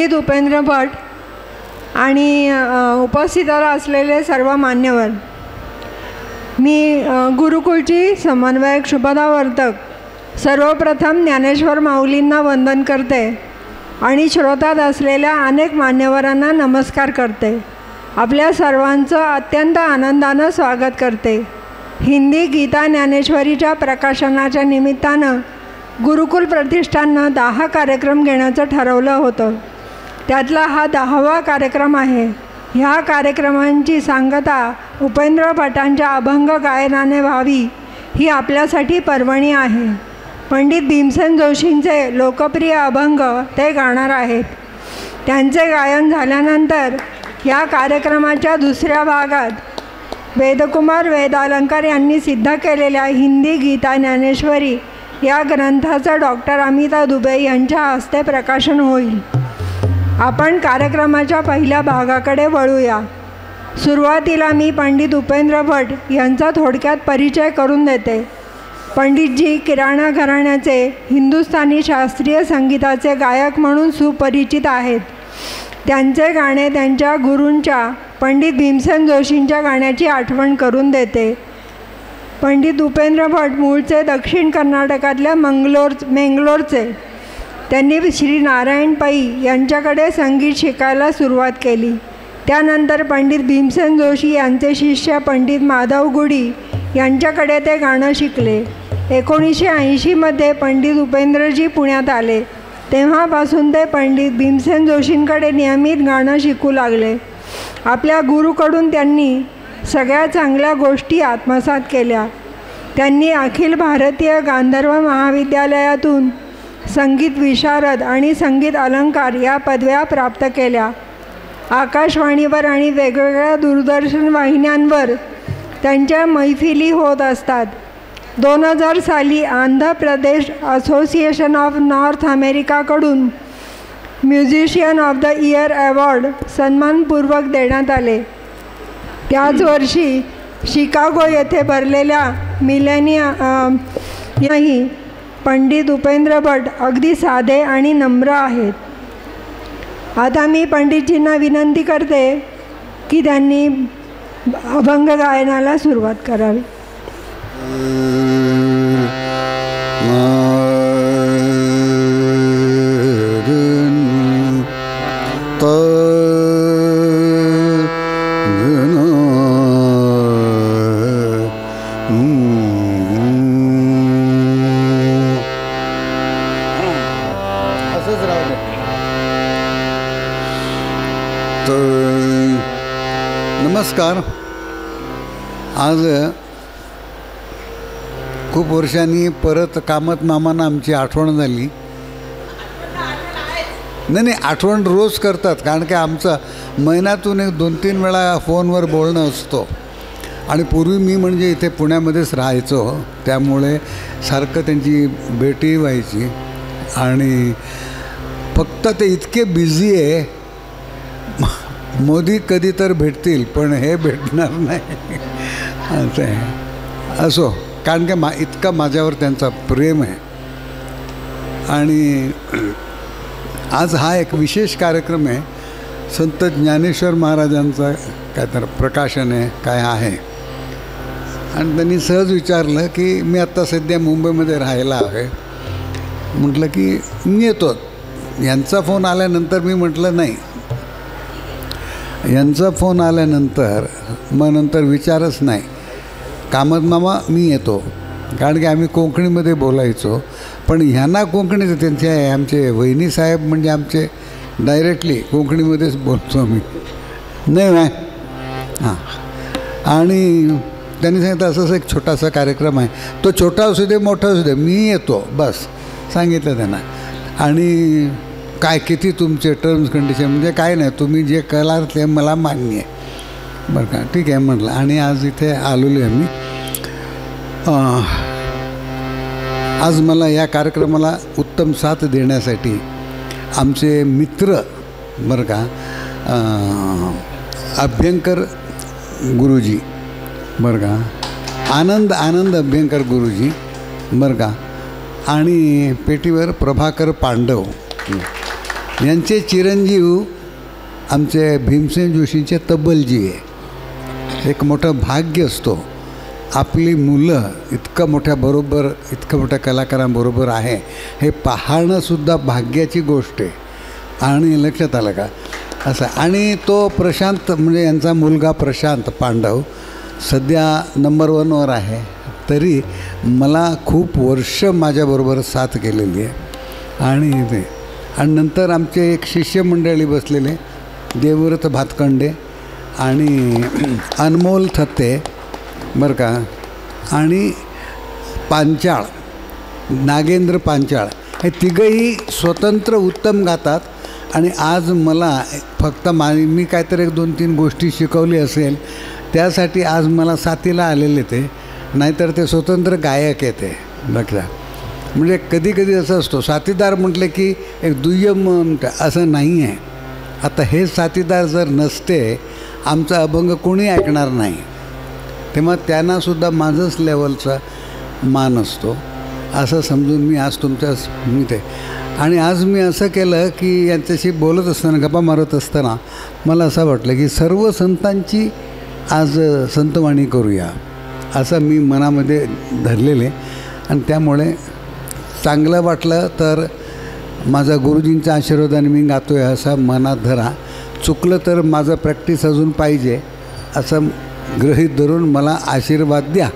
पंडित उपेंद्र भट आणि उपस्थिताला असलेले सर्व मान्यवर, मी गुरुकुलची समन्वयक शुभदा वर्तक सर्वप्रथम ज्ञानेश्वर माऊलींना वंदन करते आणि श्रोतात असलेल्या अनेक मान्यवरांना नमस्कार करते. आपल्या सर्वांचं अत्यंत आनंदानं स्वागत करते. हिंदी गीता ज्ञानेश्वरीच्या प्रकाशनाच्या निमित्तानं गुरुकुल प्रतिष्ठाननं 10 कार्यक्रम घेण्याचं ठरवलं होतं. त्यातला हा 10वा कार्यक्रम आहे. ह्या कार्यक्रमांची सांगता उपेंद्र भटांच्या अभंग गायनाने व्हावी ही आपल्यासाठी पर्वणी आहे. पंडित भीमसेन जोशींचे लोकप्रिय अभंग ते गाणार आहेत. त्यांचे गायन झाल्यानंतर या कार्यक्रमाच्या दुसऱ्या भागात वेदकुमार वेदालंकार यांनी सिद्ध केलेल्या हिंदी गीता ज्ञानेश्वरी या ग्रंथाचं डॉक्टर अमिता दुबे यांच्या हस्ते प्रकाशन होईल. आपण कार्यक्रमाच्या पहिल्या भागाकडे वळूया. सुरुवातीला मी पंडित उपेंद्र भट यांचा थोडक्यात परिचय करून देते. पंडितजी किराणा घराण्याचे हिंदुस्थानी शास्त्रीय संगीताचे गायक म्हणून सुपरिचित आहेत. त्यांचे गाणे त्यांच्या गुरूंच्या पंडित भीमसेन जोशींच्या गाण्याची आठवण करून देते. पंडित उपेंद्र भट मूळचे दक्षिण कर्नाटकातल्या मेंगलोरचे. त्यांनी श्री नारायण पै यांच्याकडे संगीत शिकायला सुरुवात केली. त्यानंतर पंडित भीमसेन जोशी यांचे शिष्य पंडित माधव गुडी यांच्याकडे ते गाणं शिकले. 1980मध्ये पंडित उपेंद्रजी पुण्यात आले. तेव्हापासून ते पंडित भीमसेन जोशींकडे नियमित गाणं शिकू लागले. आपल्या गुरूकडून त्यांनी सगळ्या चांगल्या गोष्टी आत्मसात केल्या. त्यांनी अखिल भारतीय गांधर्व महाविद्यालयातून संगीत विशारद आणि संगीत अलंकार या पदव्या प्राप्त केल्या. आकाशवाणीवर आणि वेगवेगळ्या दूरदर्शन वाहिन्यांवर त्यांच्या मैफिली होत असतात. 2000 साली Andhra Pradesh association of north अमेरिकाकडून musician of the year award सन्मानपूर्वक देण्यात आले. त्याच वर्षी शिकागो येथे भरलेल्या मिलेनियमही पंडित उपेंद्र भट अगदी साधे आणि नम्र आहेत. आता मी पंडितजींना विनंती करते की त्यांनी अभंग गायनाला सुरुवात करावी. नमस्कार. आज खूप वर्षांनी परत कामत मामांना आमची आठवण झाली. नाही, आठवण रोज करतात, कारण की आमचं महिन्यातून 2-3 वेळा फोनवर बोलणं असतो. आणि पूर्वी मी म्हणजे इथे पुण्यामध्येच राहायचो, त्यामुळे सारखं त्यांची भेटी व्हायची. आणि फक्त ते इतके बिझी आहे, मोदी कधी तर भेटतील पण हे भेटणार नाही असं आहे. असो, कारण की इतका माझ्यावर त्यांचा प्रेम आहे. आणि आज हा एक विशेष कार्यक्रम आहे. संत ज्ञानेश्वर महाराजांचा काय तर प्रकाशन आहे, काय आहे. आणि त्यांनी सहज विचारलं की मी आत्ता सध्या मुंबईमध्ये राहायला आहे. म्हटलं की मी येतो. यांचा फोन आल्यानंतर मी म्हटलं नाही. यांचा फोन आल्यानंतर मग नंतर विचारच नाही. कामत मामा मी येतो, कारण की आम्ही कोकणीमध्ये बोलायचो. पण ह्यांना कोकणीचं त्यांचे आमचे वहिनीसाहेब म्हणजे आमचे डायरेक्टली कोकणीमध्येच बोलतो मी. नाही मॅ हां. आणि त्यांनी सांगितलं असं एक छोटासा कार्यक्रम आहे, तो छोटा असू दे मोठा असू दे मी येतो बस सांगितलं त्यांना. आणि काय किती तुमचे टर्म्स कंडिशन, म्हणजे काय नाही, तुम्ही जे कराल ते मला मान्य आहे बरं का. ठीक आहे म्हटलं. आणि आज इथे आलेलो आहे मी. आज मला या कार्यक्रमाला उत्तम साथ देण्यासाठी आमचे मित्र बरं का, अभ्यंकर गुरुजी बरं का, आनंद अभ्यंकर गुरुजी बरं का, आणि पेटीवर प्रभाकर पांडव यांचे चिरंजीव आमचे भीमसेन जोशींचे तब्बलजी आहे. एक मोठं भाग्य असतो आपली मुलं इतकं मोठ्या कलाकारांबरोबर आहे हे पाहणंसुद्धा भाग्याची गोष्ट आहे. आणि लक्षात आलं का असं. आणि तो प्रशांत म्हणजे यांचा मुलगा प्रशांत पांडव सध्या नंबर 1वर आहे. तरी मला खूप वर्ष माझ्याबरोबर साथ केलेली आहे. आणि नंतर आमचे एक शिष्यमंडळी बसलेले देवव्रत भातखंडे आणि अनमोल थत्ते बरं का, आणि पांचाळ नागेंद्र पांचाळ हे तिघंही स्वतंत्र उत्तम गातात. आणि आज मला फक्त मी काहीतरी 2-3 गोष्टी शिकवली असेल त्यासाठी आज मला साथीला आलेले ते, नाहीतर ते स्वतंत्र गायक आहे ते बघा. म्हणजे कधी कधी असं असतो साथीदार म्हटले की एक दुय्यम असं नाही आहे. आता हे साथीदार जर नसते आमचा अभंग कोणी ऐकणार नाही. तेव्हा त्यांनासुद्धा माझंच लेवलचा मान असतो असं समजून मी आज तुमच्याच ते. आणि आज मी असं केलं की यांच्याशी बोलत असताना गप्पा मारत असताना मला असं वाटलं की सर्व संतांची आज संतवाणी करूया असं मी मनामध्ये धरलेले. आणि त्यामुळे चांगलं वाटलं तर माझा गुरुजींचा आशीर्वादाने मी गातो आहे असं मनात धरा. चुकलं तर माझं प्रॅक्टिस अजून पाहिजे असं गृहीत धरून मला आशीर्वाद द्या.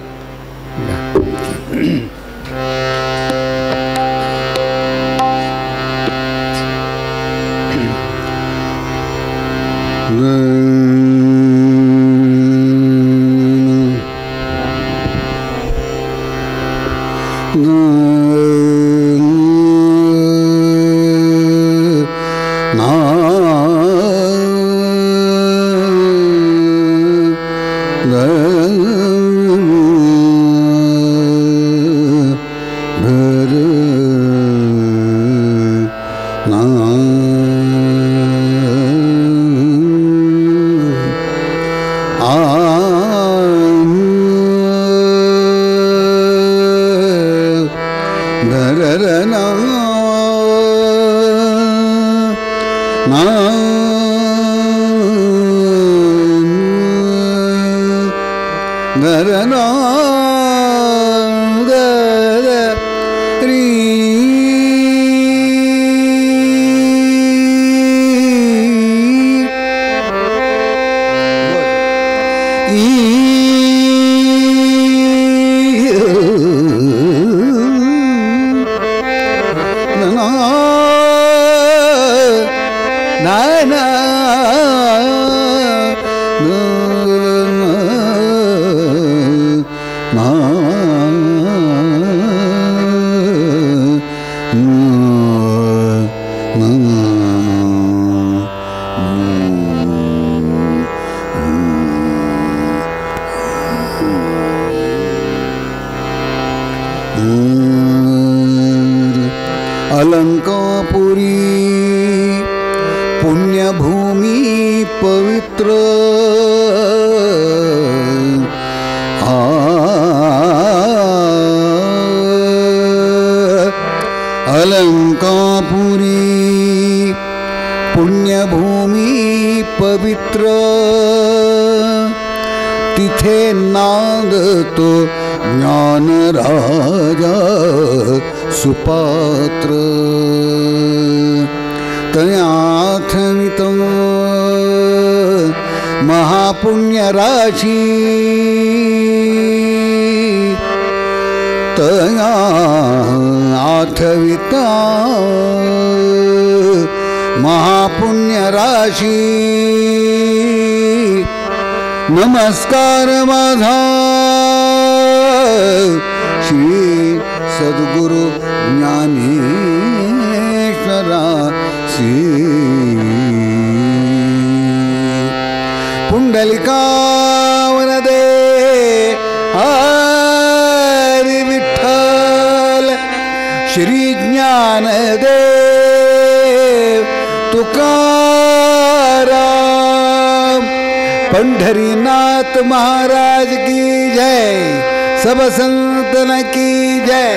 अलंकापुरी पुण्यभूमी पवित्र अलंकापुरी पुण्यभूमी पवित्र तिथे नांदतो ज्ञानराजा सुपात्र तयाथमितं महापुण्य राशी तया आठविता महापुण्य राशी नमस्कार माझा श्री सद्गुरु ज्ञानेश्वरासी पुंडलिकावरदे हरी विठ्ठल श्री ज्ञानदेव तुकाराम पंढरीनाथ महाराज की जय सब संतन की जय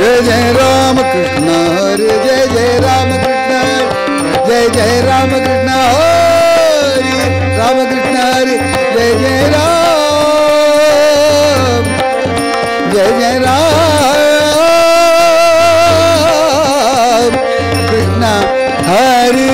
जय जय राम कृष्ण हरे जय जय राम कृष्ण जय जय राम कृष्ण हरे राम कृष्ण हरे जय जय राम जय जय राम कृष्ण हरे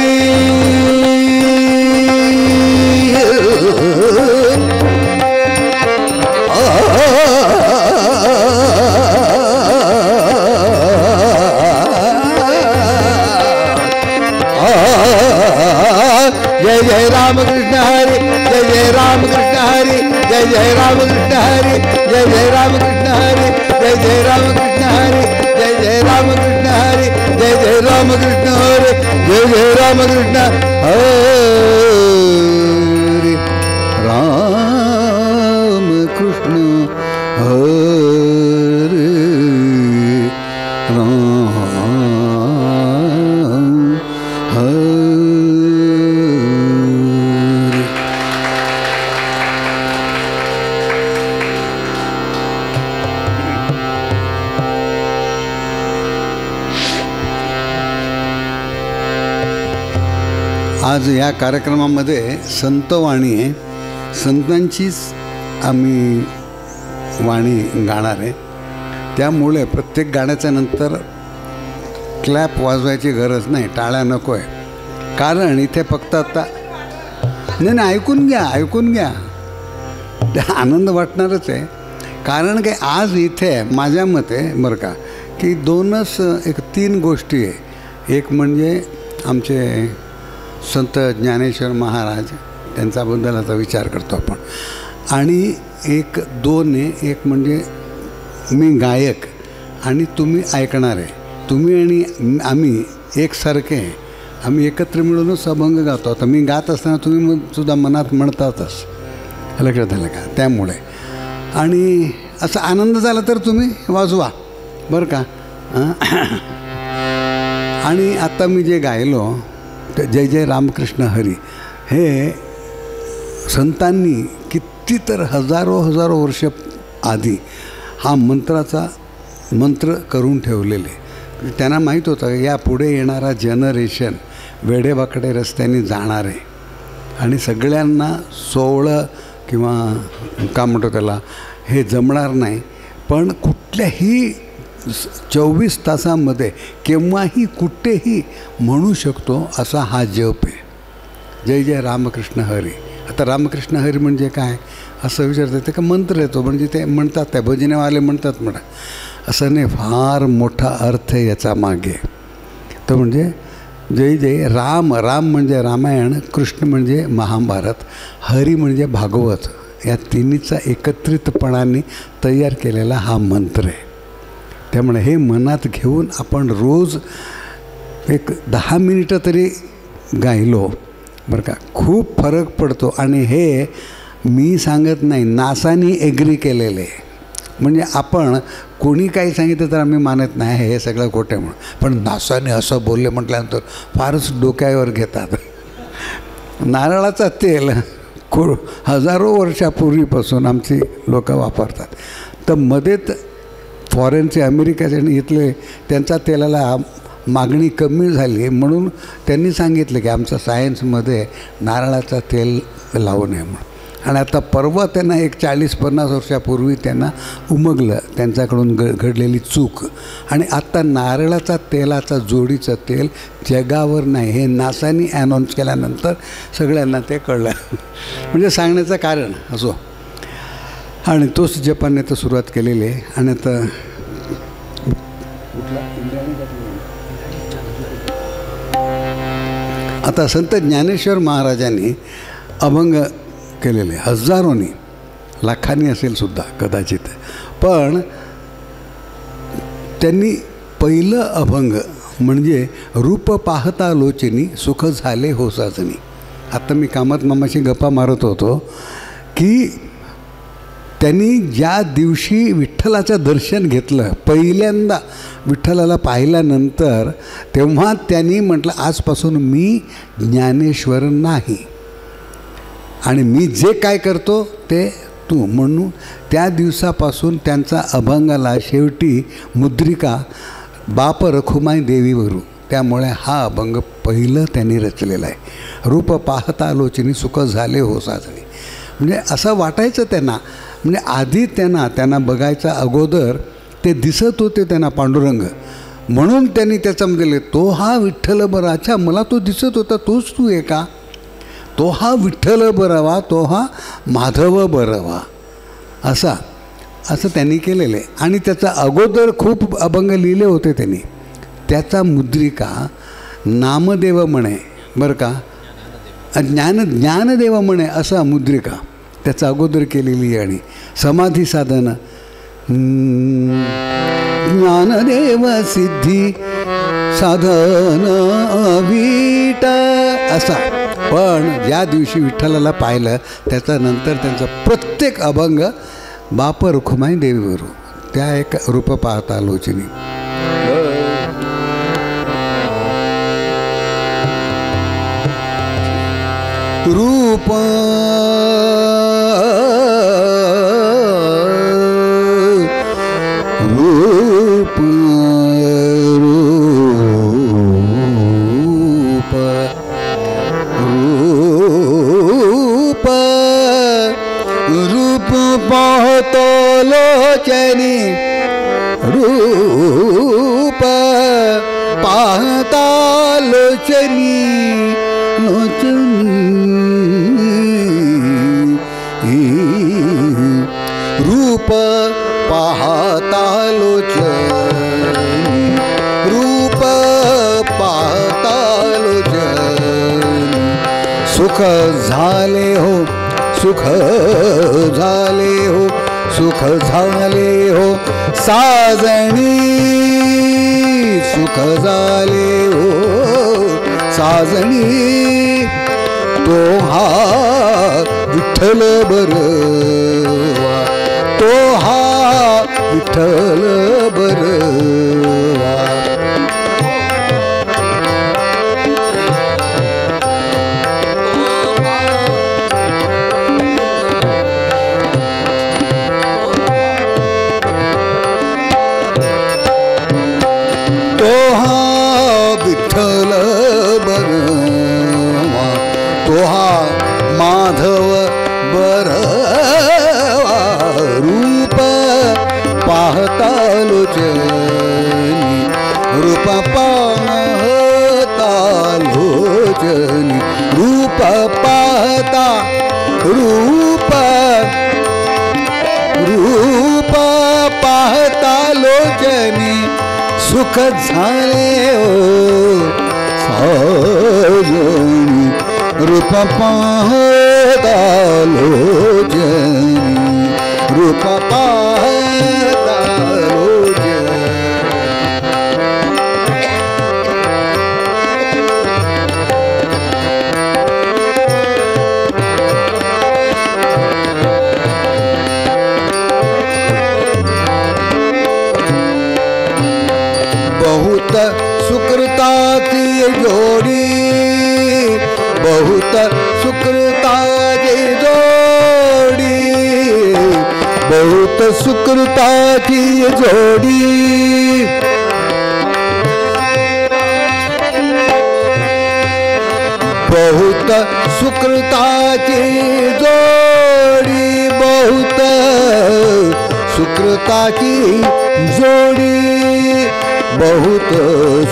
जय जय राम कृष्ण हरे जय जय राम कृष्ण हरे जय जय राम कृष्ण हरे जय जय राम कृष्ण हरे जय जय राम कृष्ण हरे जय जय राम कृष्ण हरे जय जय राम कृष्ण हरे जय जय राम कृष्ण हरे राम कृष्ण हरे राम हरे आज या कार्यक्रमामध्ये संतवाणी आहे. संतांचीच आम्ही वाणी गाणार आहे. त्यामुळे प्रत्येक गाण्याच्या नंतर क्लॅप वाजवायची गरज नाही, टाळ्या नको आहे. कारण इथे फक्त आता नाही ऐकून घ्या आनंद वाटणारच आहे. कारण काय आज इथे माझ्या मते बरं का की एक 3 गोष्टी आहे. एक म्हणजे आमचे संत ज्ञानेश्वर महाराज त्यांच्याबद्दल विचार करतो आपण. आणि 2 आहे. एक म्हणजे मी गायक आणि तुम्ही ऐकणारे. तुम्ही आणि आम्ही एकसारखे आम्ही एकत्र मिळूनच अभंग गातो. आता मी गात असताना तुम्ही सुद्धा मनात म्हणतातच. लक्षात आलं का? त्यामुळे आणि असा आनंद झाला तर तुम्ही वाजवा बरं का. आणि आता मी जे गायलो जय जय रामकृष्ण हरी हे संतांनी किती तर हजारो वर्ष आधी हा मंत्र करून ठेवलेले. त्यांना माहीत होतं या पुढे येणारा जनरेशन वेडेवाकडे रस्त्याने जाणार आहे आणि सगळ्यांना 16 किंवा का म्हणतो त्याला हे जमणार नाही. पण कुठल्याही 24 तासामध्ये केव्हाही कुठेही म्हणू शकतो असा हा जप आहे. जय जय रामकृष्ण हरी. आता रामकृष्ण हरी म्हणजे काय असं विचारतात ते का मंत्र येतो म्हणजे ते म्हणतात त्या भजनेवाले म्हणतात म्हणा असं नाही. फार मोठा अर्थ आहे याचा मागे. तर म्हणजे जय जय राम म्हणजे रामायण, कृष्ण म्हणजे महाभारत, हरी म्हणजे भागवत. या तिन्हीचा एकत्रितपणाने तयार केलेला हा मंत्र आहे. त्यामुळे हे मनात घेऊन आपण रोज एक 10 मिनिटं तरी गायलो बरं का खूप फरक पडतो. आणि हे मी सांगत नाही, नासाने एग्री केलेले. म्हणजे आपण कोणी काही सांगितलं तर आम्ही मानत नाही हे सगळं खोटं म्हणून. पण नासाने असं बोलले म्हटल्यानंतर फारच डोक्यावर घेतात. नारळाचं तेल हजारो वर्षापूर्वीपासून आमची लोक वापरतात. तर मध्येच फॉरेनचे अमेरिकेचे इथले त्यांच्या तेलाला मागणी कमी झाली म्हणून त्यांनी सांगितलं की आमचं सायन्समध्ये नारळाचं तेल लावू नये म्हणून. आणि आता परवा त्यांना एक 40-50 वर्षापूर्वी त्यांना उमगलं त्यांच्याकडून घडलेली चूक. आणि आत्ता नारळाचा तेलाचा जोडीचं तेल जगावर नाही हे नासानी अनाऊन्स केल्यानंतर सगळ्यांना ते कळलं. म्हणजे सांगण्याचं कारण असो. आणि तोच जपानने तर सुरुवात केलेली आहे. आणि आता संत ज्ञानेश्वर महाराजांनी अभंग केलेले हजारोनी, लाखांनी असेल सुद्धा कदाचित. पण त्यांनी पहिलं अभंग म्हणजे रूप पाहता लोचनी सुख झाले हो साजनी. आता मी कामत मामाशी गप्पा मारत होतो की त्यांनी ज्या दिवशी विठ्ठलाचं दर्शन घेतलं पहिल्यांदा विठ्ठलाला पाहिल्यानंतर तेव्हा त्यांनी म्हटलं आजपासून मी ज्ञानेश्वर नाही आणि मी जे काय करतो ते तू. म्हणून त्या दिवसापासून त्यांचा अभंगाला शेवटी मुद्रिका बाप रखुमाई देवीवरू. त्यामुळे हा अभंग पहिलं त्यांनी रचलेला आहे. रूप पाहता आलोचनी सुख झाले हो साजणी. म्हणजे असं वाटायचं त्यांना, म्हणजे आधी त्यांना बघायच्या अगोदर ते दिसत होते त्यांना पांडुरंग, म्हणून त्यांनी त्याच्यामध्ये तो हा विठ्ठल बरा. अच्छा, मला तो दिसत होता, तोच तू आहे का? तो हा विठ्ठल बरावा, तो हा माधव बरावा, असं त्यांनी केलेलं आहे. आणि त्याचा अगोदर खूप अभंग लिहिले होते त्यांनी. त्याचा मुद्रिका नामदेव म्हणे, बरं का, ज्ञानदेव म्हणे असा मुद्रिका त्याचा अगोदर केलेली. आणि समाधी साधन ज्ञानदेव सिद्धी साधन विट असा. पण ज्या दिवशी विठ्ठलाला पाहिलं त्याच्यानंतर त्यांचा प्रत्येक अभंग बाप रखुमाई देवीवरू. त्या एक रूप पाहता लोचनी. रूप रूप रूप रूप पाहतो लोचनी. रूप पाहता लोचनी लोचनी. रूप पाहता लोचनी. रूप पाहता लोचनी. सुख झाले हो, सुख झाले हो, सुख झाले हो साजणी. सुख झाले हो साजणी. तो हा विठ्ठल बरवा, तो हा विठ्ठल बरवा. तो हा विठ्ठल बरवा, तो हा माधव बरवा. रूप पाहता लोचनी. रूप पाहता लोचनी. रूप पाहता रूप रूप पाहता लोचनी. सुख झाले हो साजनी. रूप पाहता लोचनी. रूप पाहता लोचनी. बहुत सुकृताची जोडी. बहुत सुकृताची जोडी. बहुत सुकृताची जोडी. बहुत सुकृताची जोडी. बहुत सुकृताची जोडी. बहुत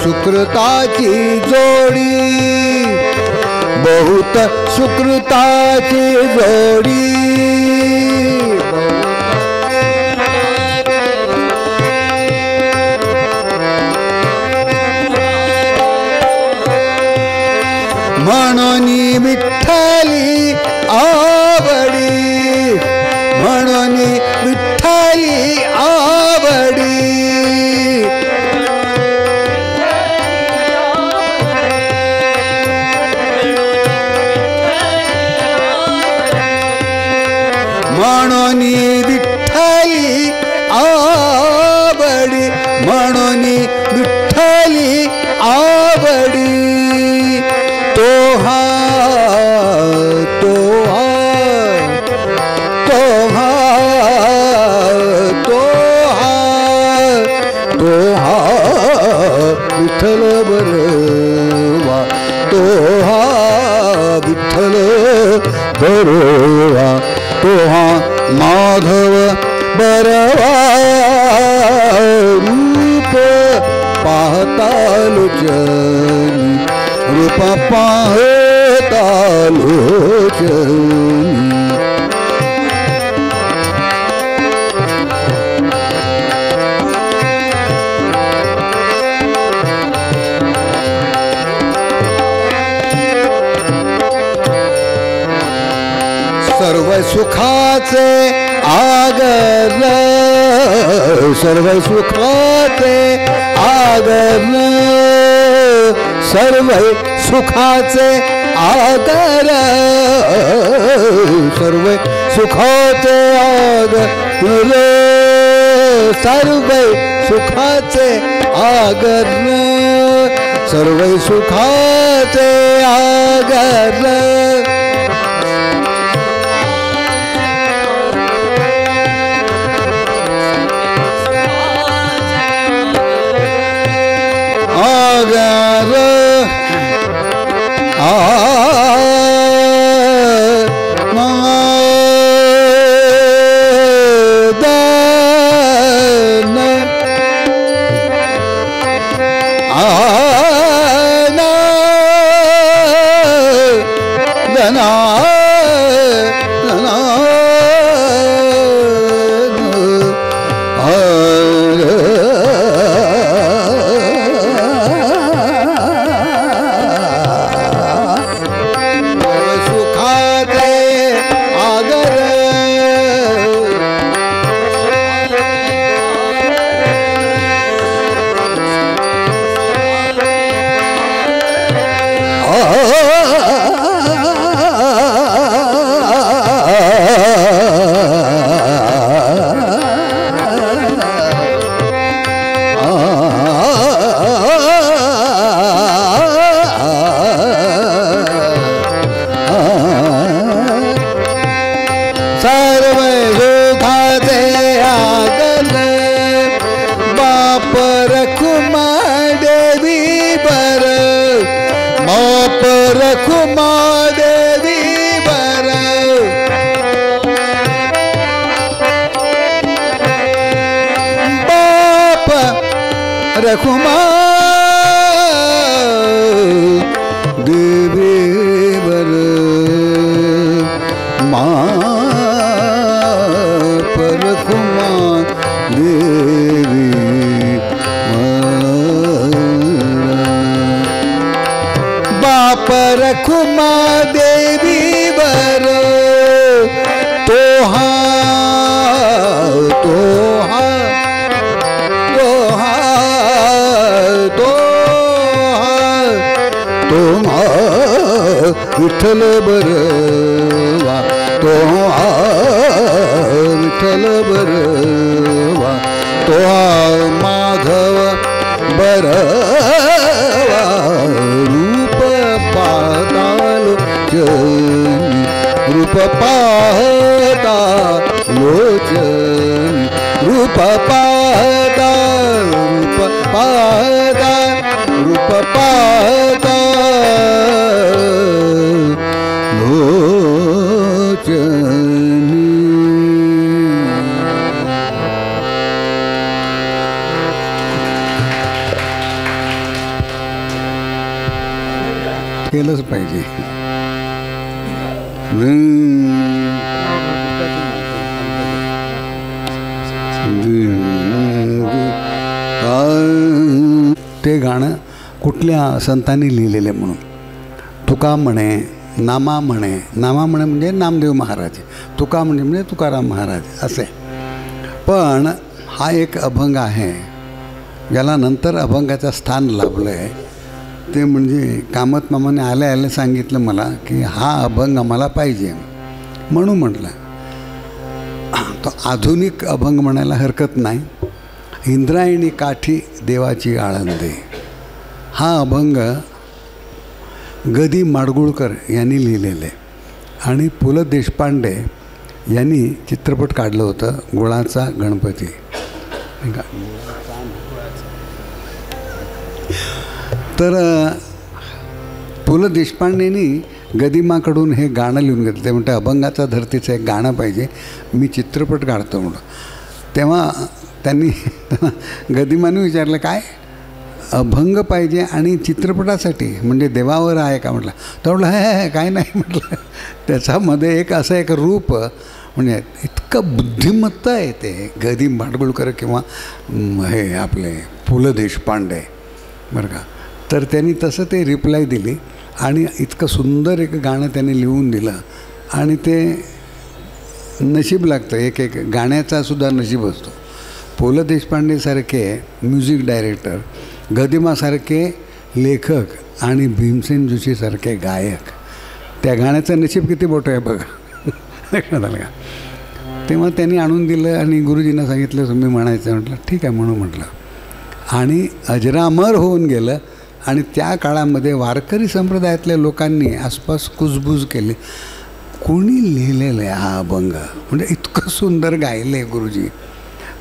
सुकृताची जोडी. बहुत सुकृताची जोडी. म्हणून विठ्ठली आवडी. म्हणून विठ्ठली आवडी. म्हणून विठ्ठली आवडी. म्हणून विठ्ठली आवडी. तो हा तो हा तो हा करोवा तो हा माधव बरवा रूप पाहता लोचनी रूप पाहता लोचनी सर्व सुखाचे आगर सर्व सुखाचे आगर सर्व सुखाचे आगर सर्व सुखाचे आगर सर्व सुखाचे आगर सर्व सुखाचे आगर रखुमा देवी बर परखुमा देवी बाप रखुमा देवी बर तोहा तोहा विठ्ठल बरवा तो विठ्ठल बरवा तो माधव बरवा रूप पाहता लोचनी रूप पाहता लोचनी रूप पाहता रूप पाहता रूप पाहता केलंच पाहिजे. ते गाणं कुठल्या संतांनी लिहिलेले म्हणून. तुका म्हणे, नामा म्हणे, नामा म्हणे म्हणजे नामदेव महाराज, तुका म्हणजे तुकाराम महाराज असे. पण हा एक अभंग आहे ज्याला नंतर अभंगाचं स्थान लाभलं आहे. ते म्हणजे कामत मामाने आल्या आल्या सांगितलं मला की हा अभंग आम्हाला पाहिजे, म्हणून म्हटलं. तो आधुनिक अभंग म्हणायला हरकत नाही. इंद्रायणी काठी देवाची आळंदे हा अभंग गदी माडगुळकर यांनी लिहिलेले आणि पु ल देशपांडे यांनी चित्रपट काढलं होतं गुळाचा गणपती. तर पु ल देशपांडेंनी गदिमाकडून हे गाणं लिहून घेतलं. ते म्हणते अभंगाचा धरतीचं एक गाणं पाहिजे, मी चित्रपट काढतो म्हणून. तेव्हा त्यांनी गदिमाने विचारलं काय अभंग पाहिजे आणि चित्रपटासाठी म्हणजे देवावर आहे का म्हटलं. तर म्हटलं हे काय नाही म्हटलं, त्याच्यामध्ये एक असं एक रूप म्हणजे इतकं बुद्धिमत्ता आहे ते गदी माडगुळकर किंवा हे आपले पु ल देशपांडे बरं का. तर त्यांनी तसं ते रिप्लाय दिली आणि इतकं सुंदर एक गाणं त्यांनी लिहून दिलं. आणि ते नशीब लागतं, एक एक गाण्याचा सुद्धा नशीब असतो. पु ल देशपांडेसारखे म्युझिक डायरेक्टर, गदिमासारखे लेखक आणि भीमसेन जोशीसारखे गायक, त्या गाण्याचं नशीब किती मोठं आहे बघा. लक्षात आलं का. तेव्हा त्यांनी आणून दिलं आणि गुरुजींना सांगितलं तुम्ही म्हणायचं. म्हटलं ठीक आहे म्हणून म्हटलं. आणि अजरामर होऊन गेलं. आणि त्या काळामध्ये वारकरी संप्रदायातल्या लोकांनी आसपास कुजबूज केली, कोणी लिहिलेलं आहे हा अभंग, म्हणजे इतकं सुंदर गायलं आहे गुरुजी.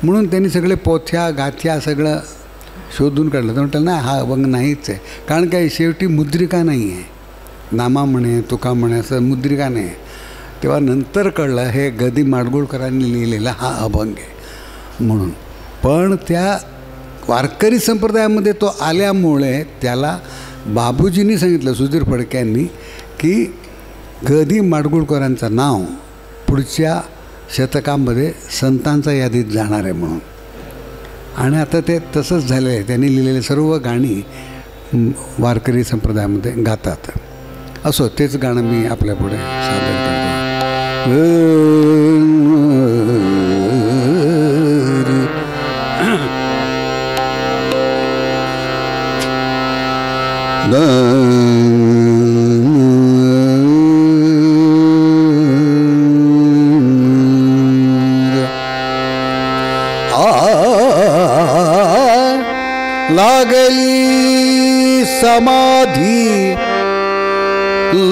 म्हणून त्यांनी सगळे पोथ्या गाथ्या सगळं शोधून काढलं. तर म्हटलं नाही हा अभंग नाहीच आहे, कारण काय शेवटी मुद्रिका नाही आहे, नामा म्हणे तुका म्हणे असं मुद्रिका नाही आहे. तेव्हा नंतर कळलं हे गदी माडगुळकरांनी लिहिलेला हा अभंग आहे म्हणून. पण त्या वारकरी संप्रदायामध्ये तो आल्यामुळे त्याला बाबूजींनी सांगितलं, सुधीर फडक्यांनी, की गदी माडगुळकरांचं नाव पुढच्या शतकामध्ये संतांच्या यादीत जाणार आहे म्हणून. आणि आता ते तसंच झालं आहे. त्यांनी लिहिलेले सर्व गाणी वारकरी संप्रदायामध्ये गातात. असो तेच गाणं मी आपल्यापुढे सादर करतो. लागली समाधी,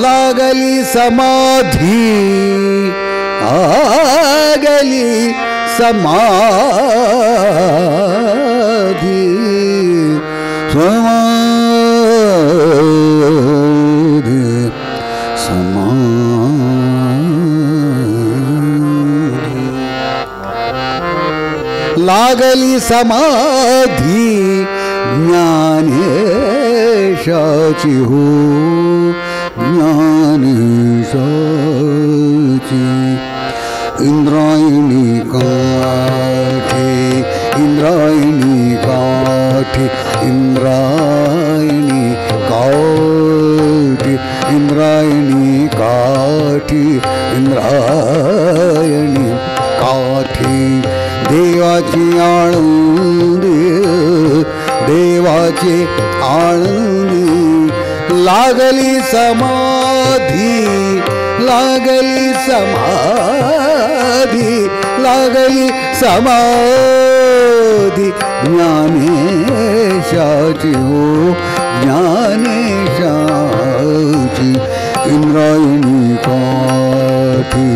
लागली समाधी, लागली समाधी, समाधी, समाधी, लागली समाधी ज्ञानेशाची हो, ज्ञानेशाची. इंद्रायणी काठी, इंद्रायणी काठी, इंद्रायणी काठी, इंद्रायणी काठी, इंद्रायणी काठी. देवाची आळंदी, देवाची आळंदी, लागली समाधी, लागली समाधी, लागली समाधी, ज्ञानेशाची हो, ज्ञानेशाची. इंद्रायणी काठी,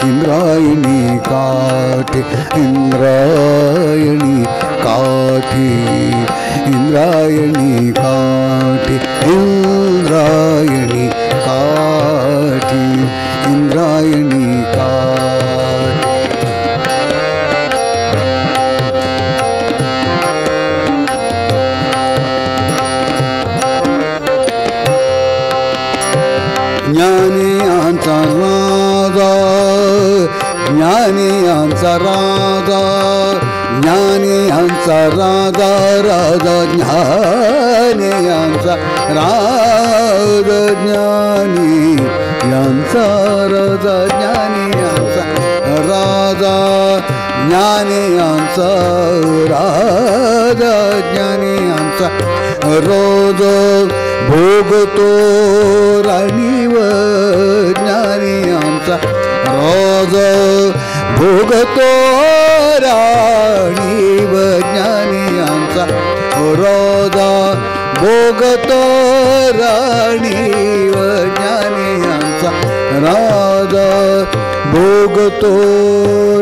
इंद्रायणी काठी, इंद्रायणी काठी, इंद्रायणी काठी, इंद्रायणी काठी, इंद्रायणी काठी. ज्ञानियांचा राजा, ज्ञानियांचा राजा, ज्ञानियांचा राजा, राजा ज्ञानियांचा राजा, ज्ञानियांचा राजा, ज्ञानियांचा राजा, ज्ञानियांचा राजा, ज्ञानियांचा रोज भोगतो राणीव, ज्ञानियांचा रोज भोगतो राणीव, ज्ञानियांचा रोज भोगतो राणीव, ज्ञानियांचा राजा भोगतो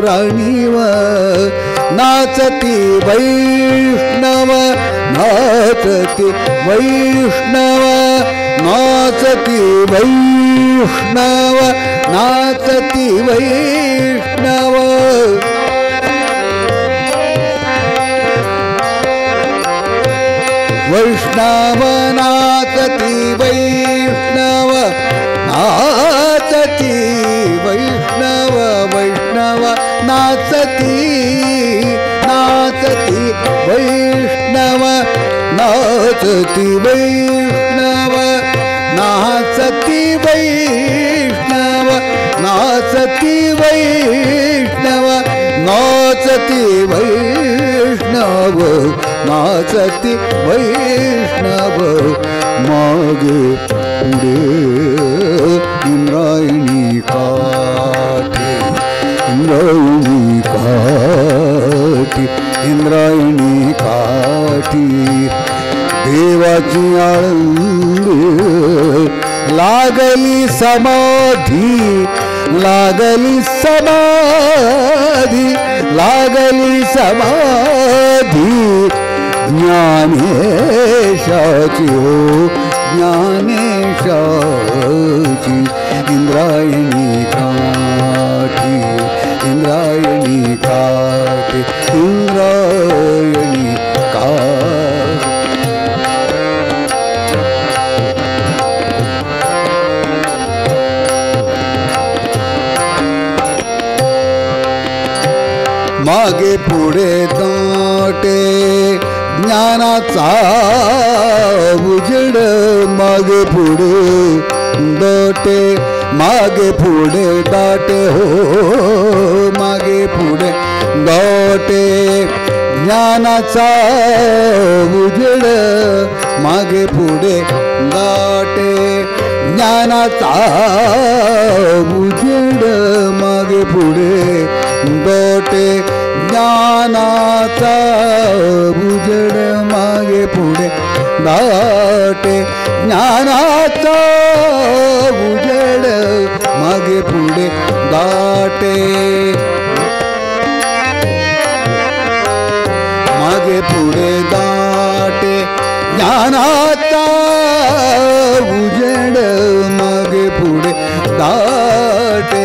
राणीव. नाचती वैष्णव, नाचती वैष्णव, नाचती वैष्णव नाचती वैष्णव वैष्णव नाचती वैष्णव नाचती वैष्णव वैष्णव नाचती नाचती वैष्णव नाचती वैष्णव नाचती वैष्णव नाचती वैष्णव नाचती वैष्णव नाचती वैष्णव मागे पुढे इंद्रायणी काठी इंद्रायणी काठी इंद्रायणी काठी देवाची आळंद लागली समाधी लागली समाधी लागली समाधी ज्ञानेशाची हो ज्ञानेशाची इंद्रायणी काठी इंद्रायणी काठी इंद्रायणी काठी मागे पुढे दाटे ज्ञानाचा उजेड मागे पुढे दाटे मागे पुढे दाटे हो मागे पुढे दाटे ज्ञानाचा उजेड मागे पुढे दाटे ज्ञानाचा उजेड मागे पुढे दाटे ज्ञानाचा उजेड मागे पुढे दाटे ज्ञानाचा उजेड मागे पुढे दाटे मागे पुढे दाटे ज्ञानाचा उजेड मागे पुढे दाटे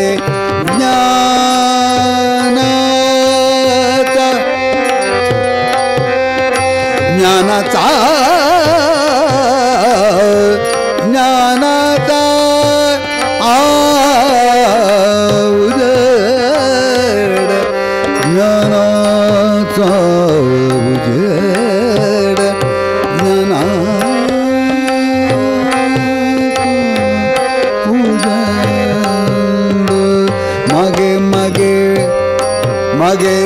ज्ञानाचा ज्ञानाचा उजेड ज्ञानाचा उजेड मागे मागे मागे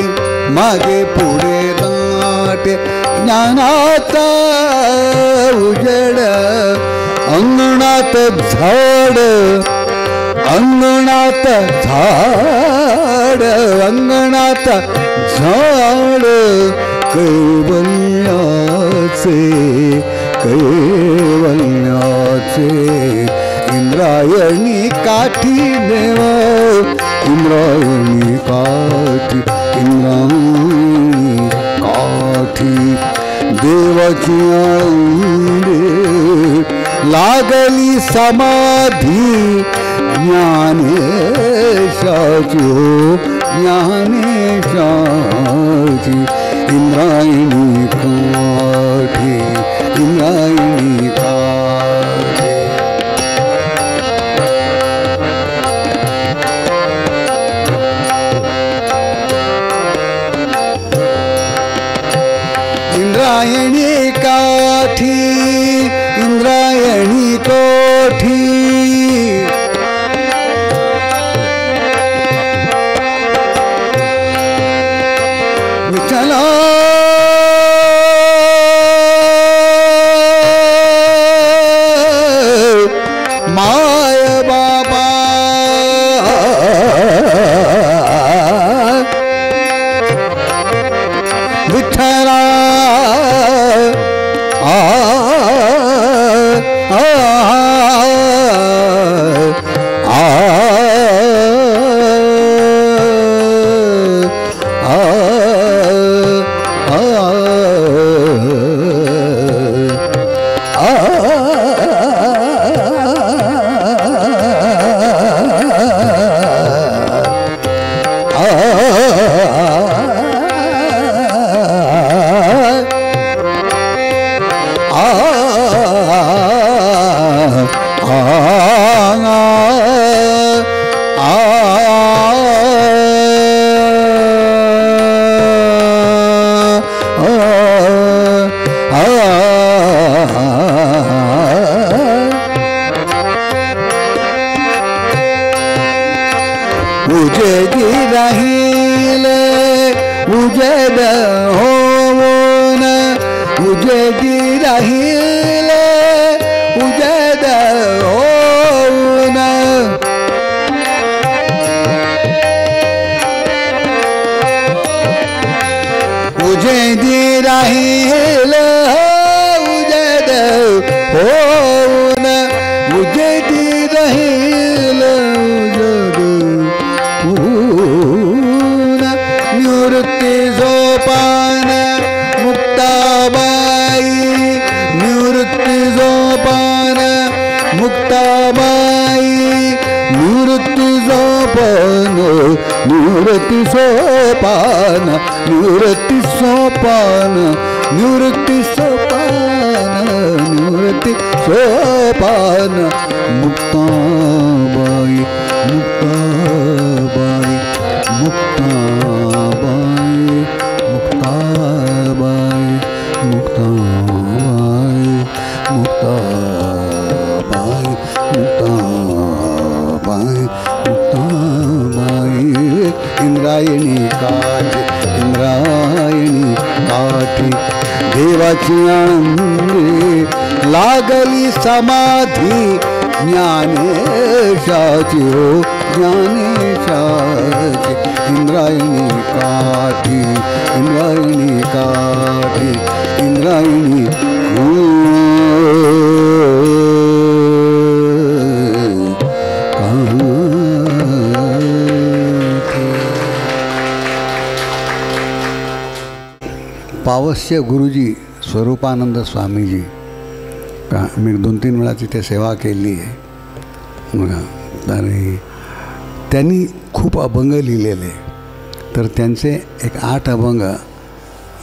मागे पुढे दाटे ज्ञानाचा उजेड अंगणात झाड अंगणात झाड अंगणात झाड कैवल्याचे कैवल्याचे इंद्रायणी काठी देव इंद्रायणी काठी इंद्रायणी काठी देवाची आळंदी लागली समाधी ज्ञानेशाची हो ज्ञानेशाची इंद्रायणी काठी इंद्रायणी काठी इंद्रायणी काठी इंद्रायणी कोठी विठ्ठला उजेडी राहिले उजेड होऊन उजेडी राहिले उजेड होऊन उजेडी राहिले उजेड होऊन उजेडी राहिले निवृत्ती झोपान मुक्ताबाई निवृत्ती झोपान मुक्ताबाई निवृत्ती झोपान निवृत्ती सोपान निवृत्ती सोपान निवृत्ती सोपान निवृत्ती सोपान मुक्ताबाई मुक्ताबाई मुक्ताबाई मुक्ताबाई मुक्ताबाई मुक्ताबाई मुक्ताबाई मुक्ताबाई इंद्रायणी काठी इंद्रायणी काठी देवाची आनंदी लागली समाधी ज्ञानेशाची हो ज्ञानेशाची इंद्रायणी काठी इंद्रायणी काठी इंद्रायणी पावस्य गुरुजी स्वरूपानंद स्वामीजी का मी 2-3 वेळा तिथे सेवा केली आहे बघा. आणि त्यांनी खूप अभंग लिहिलेले तर त्यांचे एक 8 अभंग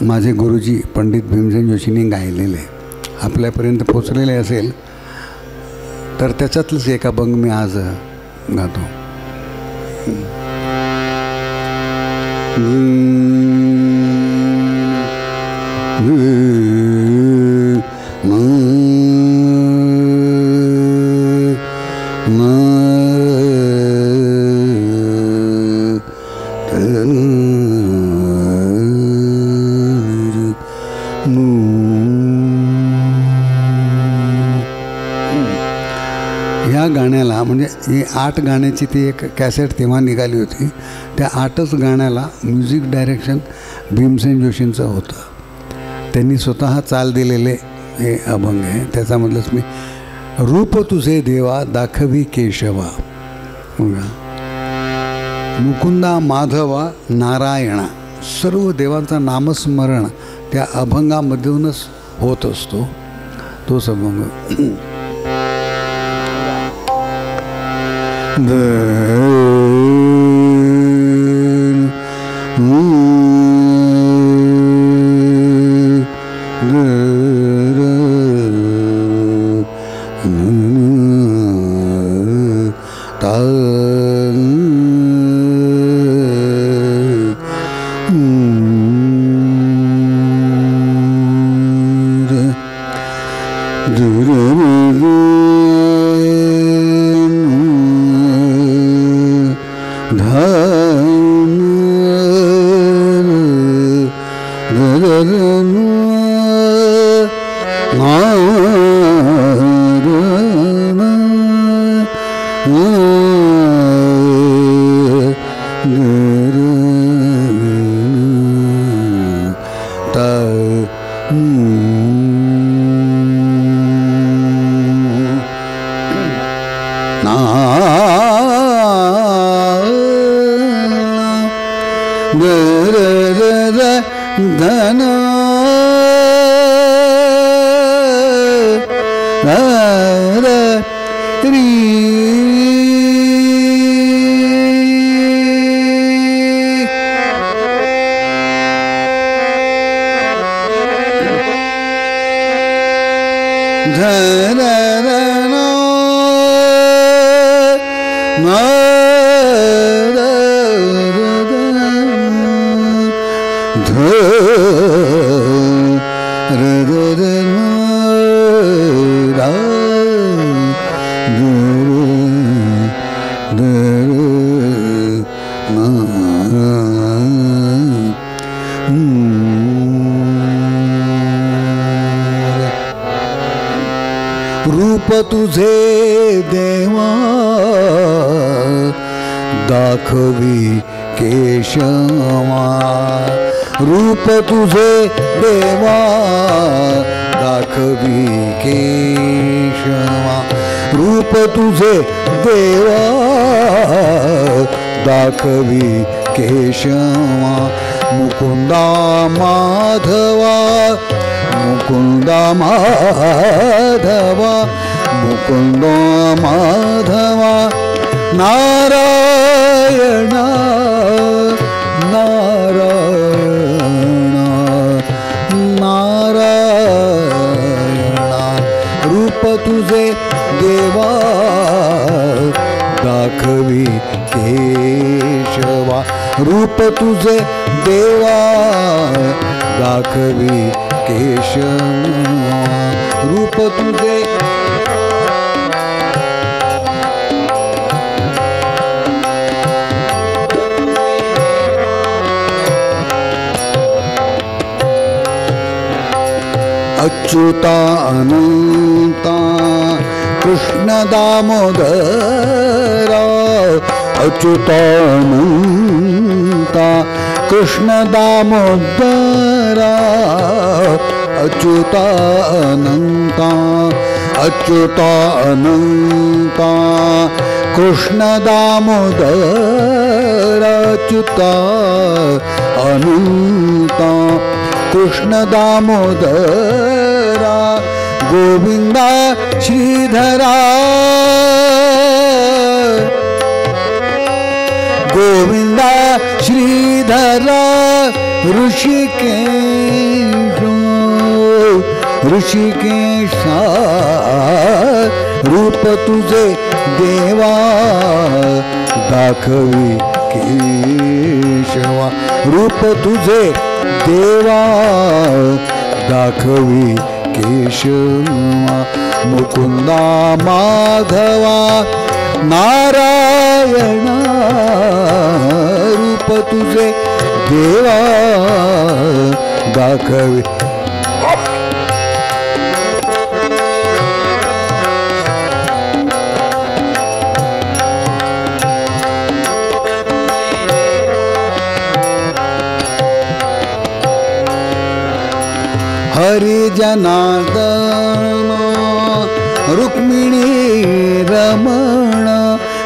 माझे गुरुजी पंडित भीमसेन जोशींनी गायलेले आपल्यापर्यंत पोचलेले असेल तर त्याच्यातलंच एक अभंग मी आज गातो. ह्या गाण्याला म्हणजे ही 8 गाण्याची ती एक कॅसेट तेव्हा निघाली होती. त्या 8च गाण्याला म्युझिक डायरेक्शन भीमसेन जोशींचं होतं. त्यांनी स्वतः चाल दिलेले हे अभंग आहे. त्याच्यामधलंच मी रूप तुझे देवा दाखवी केशवा मुकुंदा माधवा नारायणा सर्व देवांचा नामस्मरण त्या अभंगामधूनच होत असतो. तोच अभंग रूप तुझे देवा दाखवी केशवा, रूप तुझे देवा दाखवी केशवा, रूप तुझे देवा दाखवी केशवा, मुकुंदा माधवा मुकुंदा माधवा मुकुंदा माधवा, नारायण नारायण नारायण, रूप तुझे देवा दाखवी केशवा, रूप तुझे देवा दाखवी केशवा, रूप तुझे अच्युता अनंता कृष्ण दामोदरा, अच्युता अनंता कृष्ण दामोदरा, अच्युता अनंता अच्युता अनंता कृष्ण दामोदरा, अच्युता अनंता कृष्ण दामोदरा, गोविंदा श्रीधरा गोविंदा श्रीधरा, ऋषिकेश ऋषिकेशा, रूप तुझे देवा दाखवी केशवा, रूप तुझे देवा दाखवी केशवा, मुकुंदा माधवा नारायण, रूप तुझे देवा दाखवी हरि जनार्दन रुक्मिणी रमण,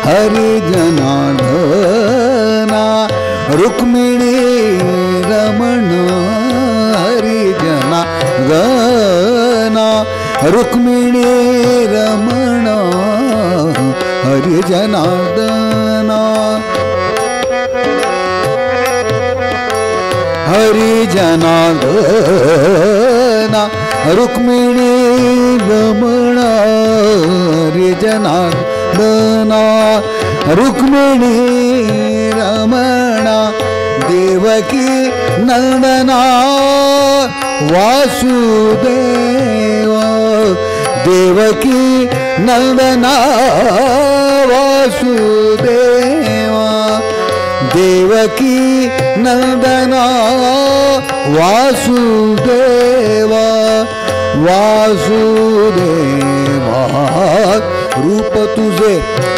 हरि जनार्दन रुक्मिणी रमण, हरि जनार्दन रुक्मिणी रमण, हरि जनार्दन हरि जनार्दन रुक्मिणी रमण, हरि जनार्दन रुक्मिणी रमण, देवकी नंदना वासुदेव, देवकी नंदना वासुदेव, देवकी नंदना वासुदेवा वासुदेवा, रूप तुझे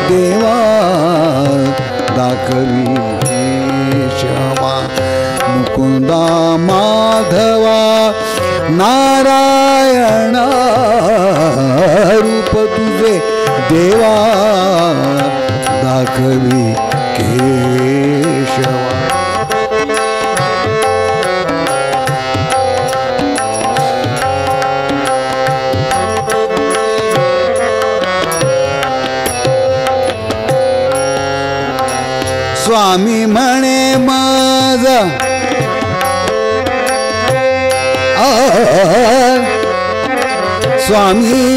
देवा दाखवी केशवा, मुकुंदा माधवा नारायण, रूप तुझे देवा दाखवी केशवा. स्वामी म्हणे माझा स्वामी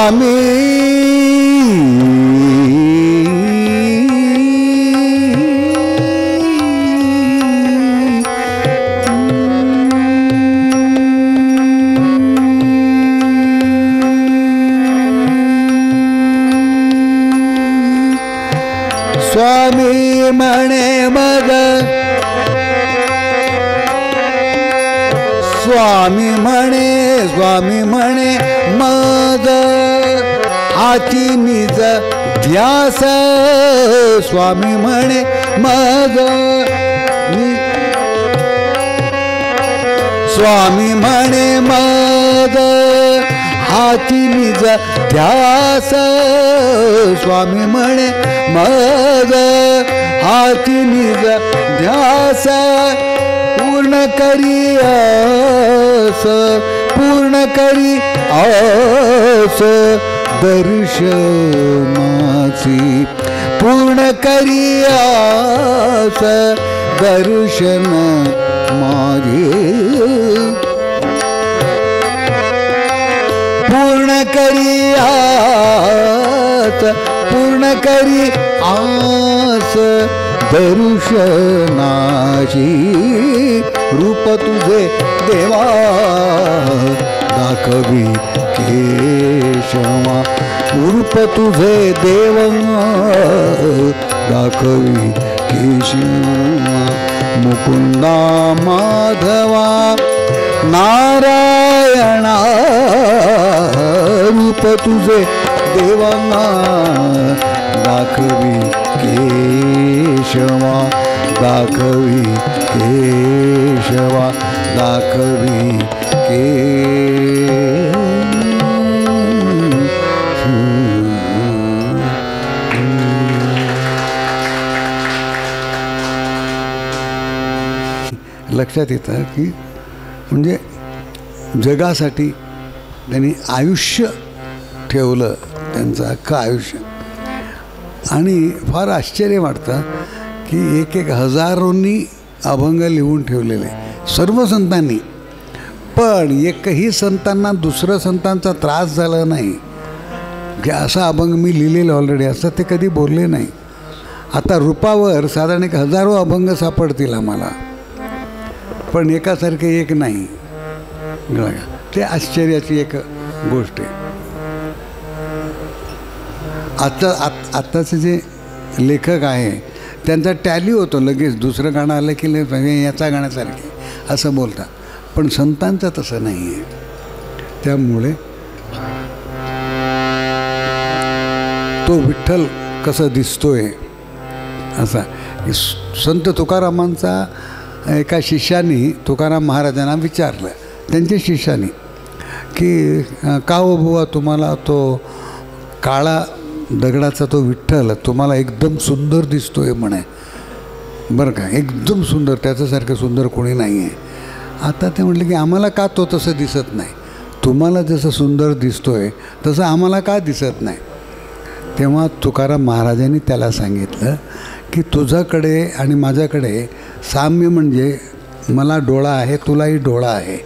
स्वामी स्वामी म्हणे मग स्वामी म्हणे मग हाती निज ध्यास स्वामी म्हणे मग स्वामी म्हणे मग हाती निज ध्यास स्वामी म्हणे मग हाती निज ध्यास पूर्ण करी आस दर्शनाची पूर्ण करी आस दर्शन माझे पूर्ण करी आस दर्शनाची रूप तुझे देवा दाखवी केशवा रूप तुझे देवा दाखवी केशवा मुकुंदा माधवा नारायणा रूप तुझे देवा दाखवी केशवा दाखवी केशवा दाखवी लक्षात येतं की म्हणजे जगासाठी त्यांनी आयुष्य ठेवलं, त्यांचं अख्खं आयुष्य. आणि फार आश्चर्य वाटतं की एक हजारोंनी अभंग लिहून ठेवलेले सर्व संतांनी, पण एकही संतांना दुसरं संतांचा त्रास झाला नाही की असा अभंग मी लिहिलेलं ऑलरेडी असं ते कधी बोलले नाही. आता रूपावर साधारण 1000 अभंग सापडतील आम्हाला, पण एकासारखे एक नाही. ते आश्चर्याची एक गोष्ट आहे. आत्ताचे जे लेखक आहे त्यांचा टॅली होतो, लगेच दुसरं गाणं आलं की याचा गाण्यासारखे असं बोलतात, पण संतांचं तसं नाही आहे. त्यामुळे तो विठ्ठल कसं दिसतोय असा. संत तुकारामांचा एका शिष्याने तुकाराम महाराजांना विचारलं, त्यांच्या शिष्याने, की का हो बुवा तुम्हाला तो काळा दगडाचा तो विठ्ठल तुम्हाला एकदम सुंदर दिसतोय म्हणे, बरं का, एकदम सुंदर, त्याच्यासारखं सुंदर कोणी नाही आहे. आता ते म्हटलं की आम्हाला का तो तसं दिसत नाही, तुम्हाला जसं सुंदर दिसतोय तसं आम्हाला का दिसत नाही. तेव्हा तुकाराम महाराजांनी त्याला सांगितलं की तुझ्याकडे आणि माझ्याकडे साम्य म्हणजे मला डोळा आहे, तुलाही डोळा आहे,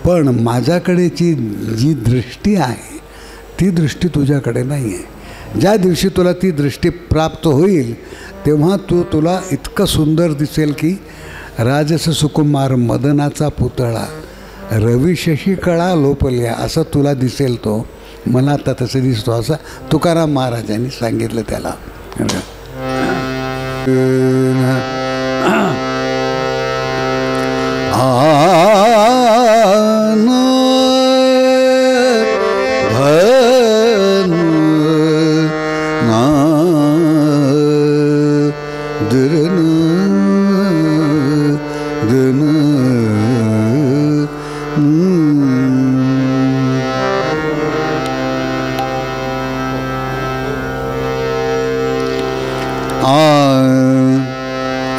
पण माझ्याकडेची जी दृष्टी आहे ती दृष्टी तुझ्याकडे नाही आहे. ज्या दिवशी तुला ती दृष्टी प्राप्त होईल तेव्हा तुला इतकं सुंदर दिसेल की राजस सुकुमार मदनाचा पुतळा रवी शशी कळा लोपल्या असं तुला दिसेल. तो मला आता तसं दिसतो असं तुकाराम महाराजांनी सांगितलं त्याला.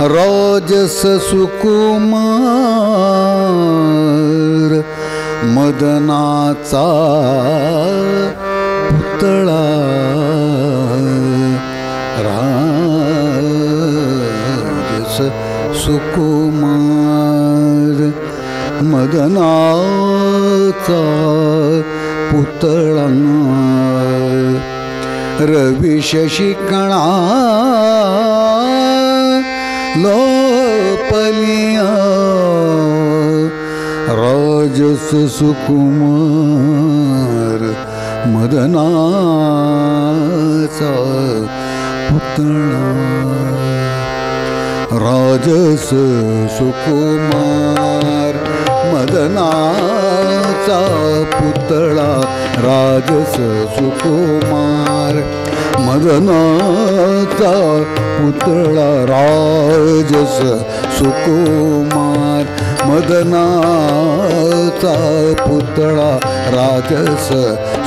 राजस सुकुमार मदनाचा पुतळा राजस सुकुमार मदनाचा पुतळा रवी शशिकणा लोपलिया राजस सुकुमार मदनाचा पुतळा राजस सुकुमार मदनाचा पुतळा राजस सुकुमार मदनाचा पुतळा राजस सुकुमार मदनाचा पुतळा राजस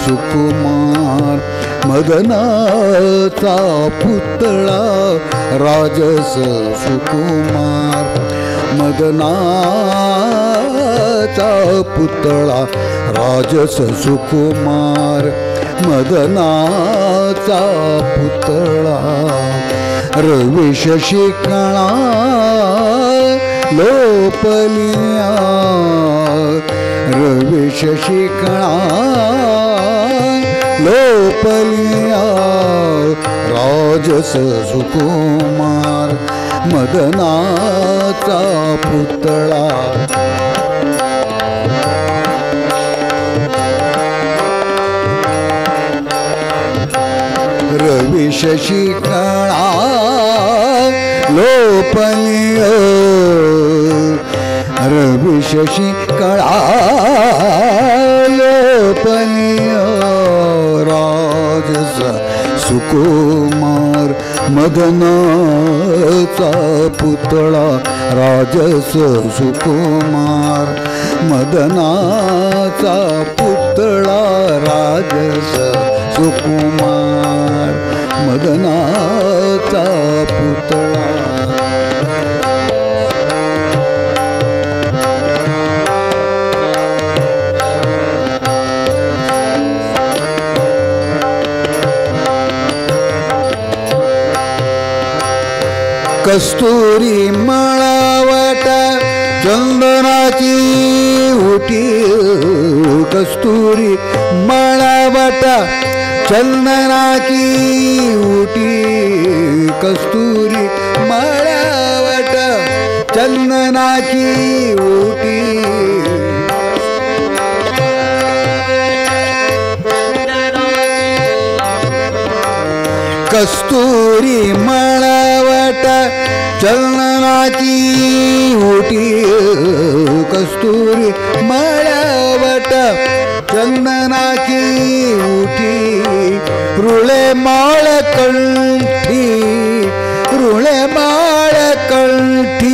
सुकुमार मदनाचा पुतळा राजस सुकुमार मदनाचा पुतळा राजस सुकुमार मदनाचा पुतळा रवी शशिकणा लोपलिया रवी शशिकणा लोपलिया राजस सुकुमार मदनाचा पुतळा रवी शशिकणा लोपलिय रवी शशिकणा लोपलिय राजस सुकुमार मदनाचा पुतळा राजस सुकुमार मदनाचा पुतळा राजस सुकुमार मदनाचा पुतळा कस्तुरी मळावट चंदनाची उटी कस्तुरी मळावट चंदनाची उटी कस्तुरी मळावट चंदनाची उटी कस्तुरी मळावट चंदनाची उटी कस्तुरी मळावट चंदनाची उठी रुळे माळ कंठी रुळे माळ कंठी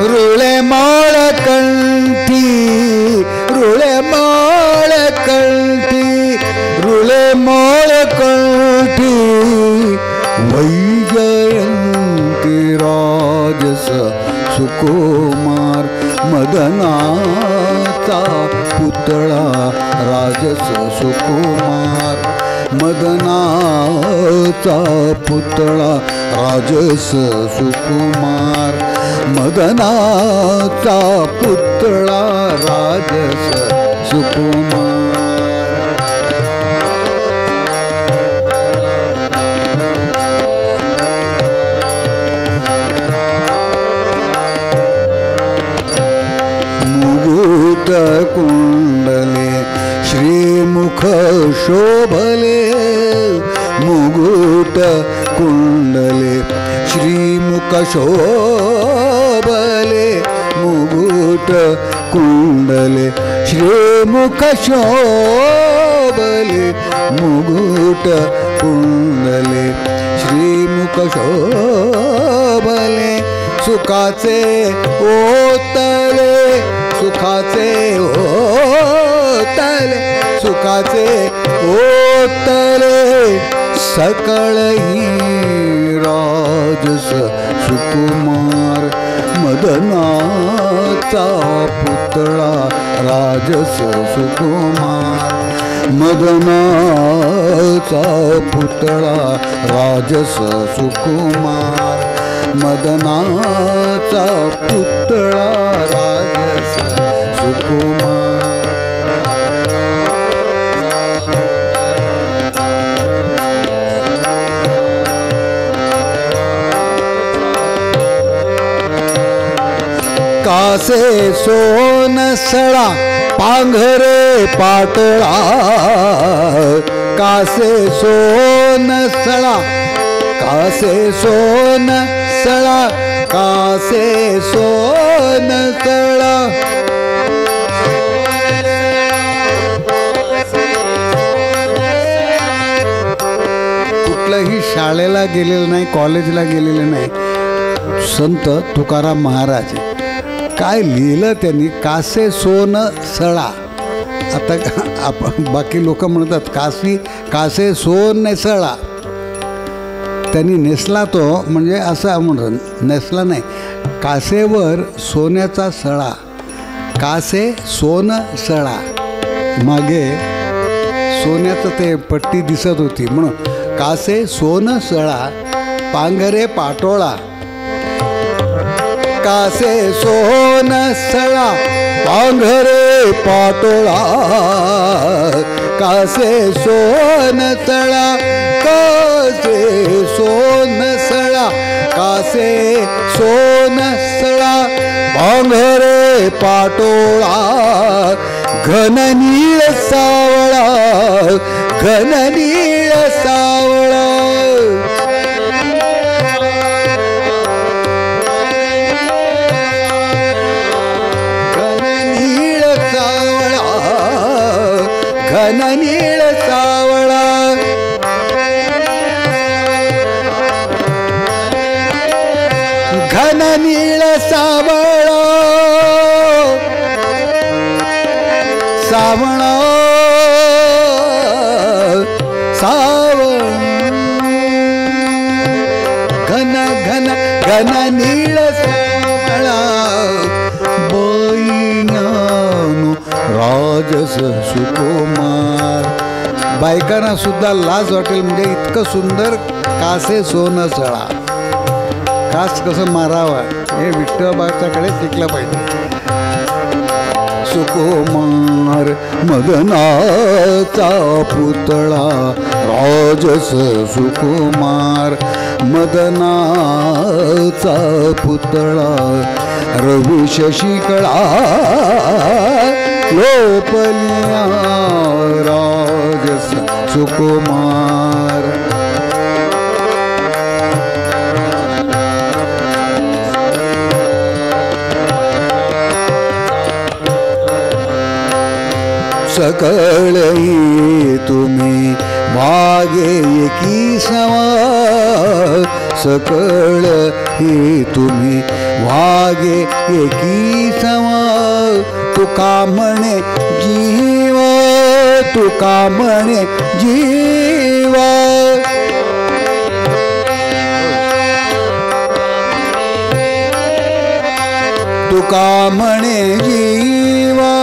रुळे माळ कंठी रुळे माळ कंठी रुळे माळ कंठी वैजयंती राजस सुकुमार मदनाचा पुतळा राजस सुकुमार मदनाचा पुतळा राजस सुकुमार मदनाचा पुतळा राजस सुकुमार मुकुट कुंडले श्रीमुख शोभले मुकुट कुंडले श्रीमुख शोभले मुकुट कुंडले श्रीमुख शोभले मुकुट कुंडले श्रीमुख शोभले सुखाचे ओतले सुखाचे ओतले सुखाचे ओतले सकळही राजस सुकुमार मदनाचा पुतळा राजस सुकुमार मदनाचा पुतळा राजस सुकुमार मदनाचा पुतळा राजस सुकुमार. कासे सोन सळा पांघरे पाटोळा, कासे सोन सळा, कासे सोन सळा, कासे सोन सळा. कुठल्याही शाळेला गेलेलं नाही, कॉलेजला गेलेलं नाही. संत तुकाराम महाराज काय लिहिलं त्यांनी, कासे सोन सळा. आता आपण बाकी लोक म्हणतात कासे सोन नेसळा. त्यांनी नेसला तो म्हणजे असं म्हणत नेसला नाही, कासेवर सोन्याचा सळा, कासे सोन सळा. मागे सोन्याचं ते पट्टी दिसत होती म्हणून कासे सोन सळा पांघरे पाटोळा. कासे सोन सळा पांघरे पाटोळा, कासे सोन सळा, कासे सोन सळा, कासे सोन सळा पांघरे पाटोळा. घन नीळ सावळा, घन नीळ सावळा. घन नीळ सावळा, घन नीळ सावळा, सावळा सावळ. घन घन घन नीळ सावळा बैनानु राजस सुकुमार. बायकांना सुद्धा लाज वाटेल म्हणजे इतकं सुंदर कासे सोन सळा. कास कसं मारावा हे विठ्ठलबाच्याकडे शिकलं पाहिजे. सुकुमार मदनाचा पुतळा राजस सुकुमार, मदनाचा पुतळा रवी शशिकळा लोपल्या राजस सुकुमार. सकळही तुम्ही मागे एकी समा, सकळ ही तुम्ही वागे एकी समा. तुका म्हणे जीवा, तुका म्हणे जीवा. तुका म्हणे जीवा,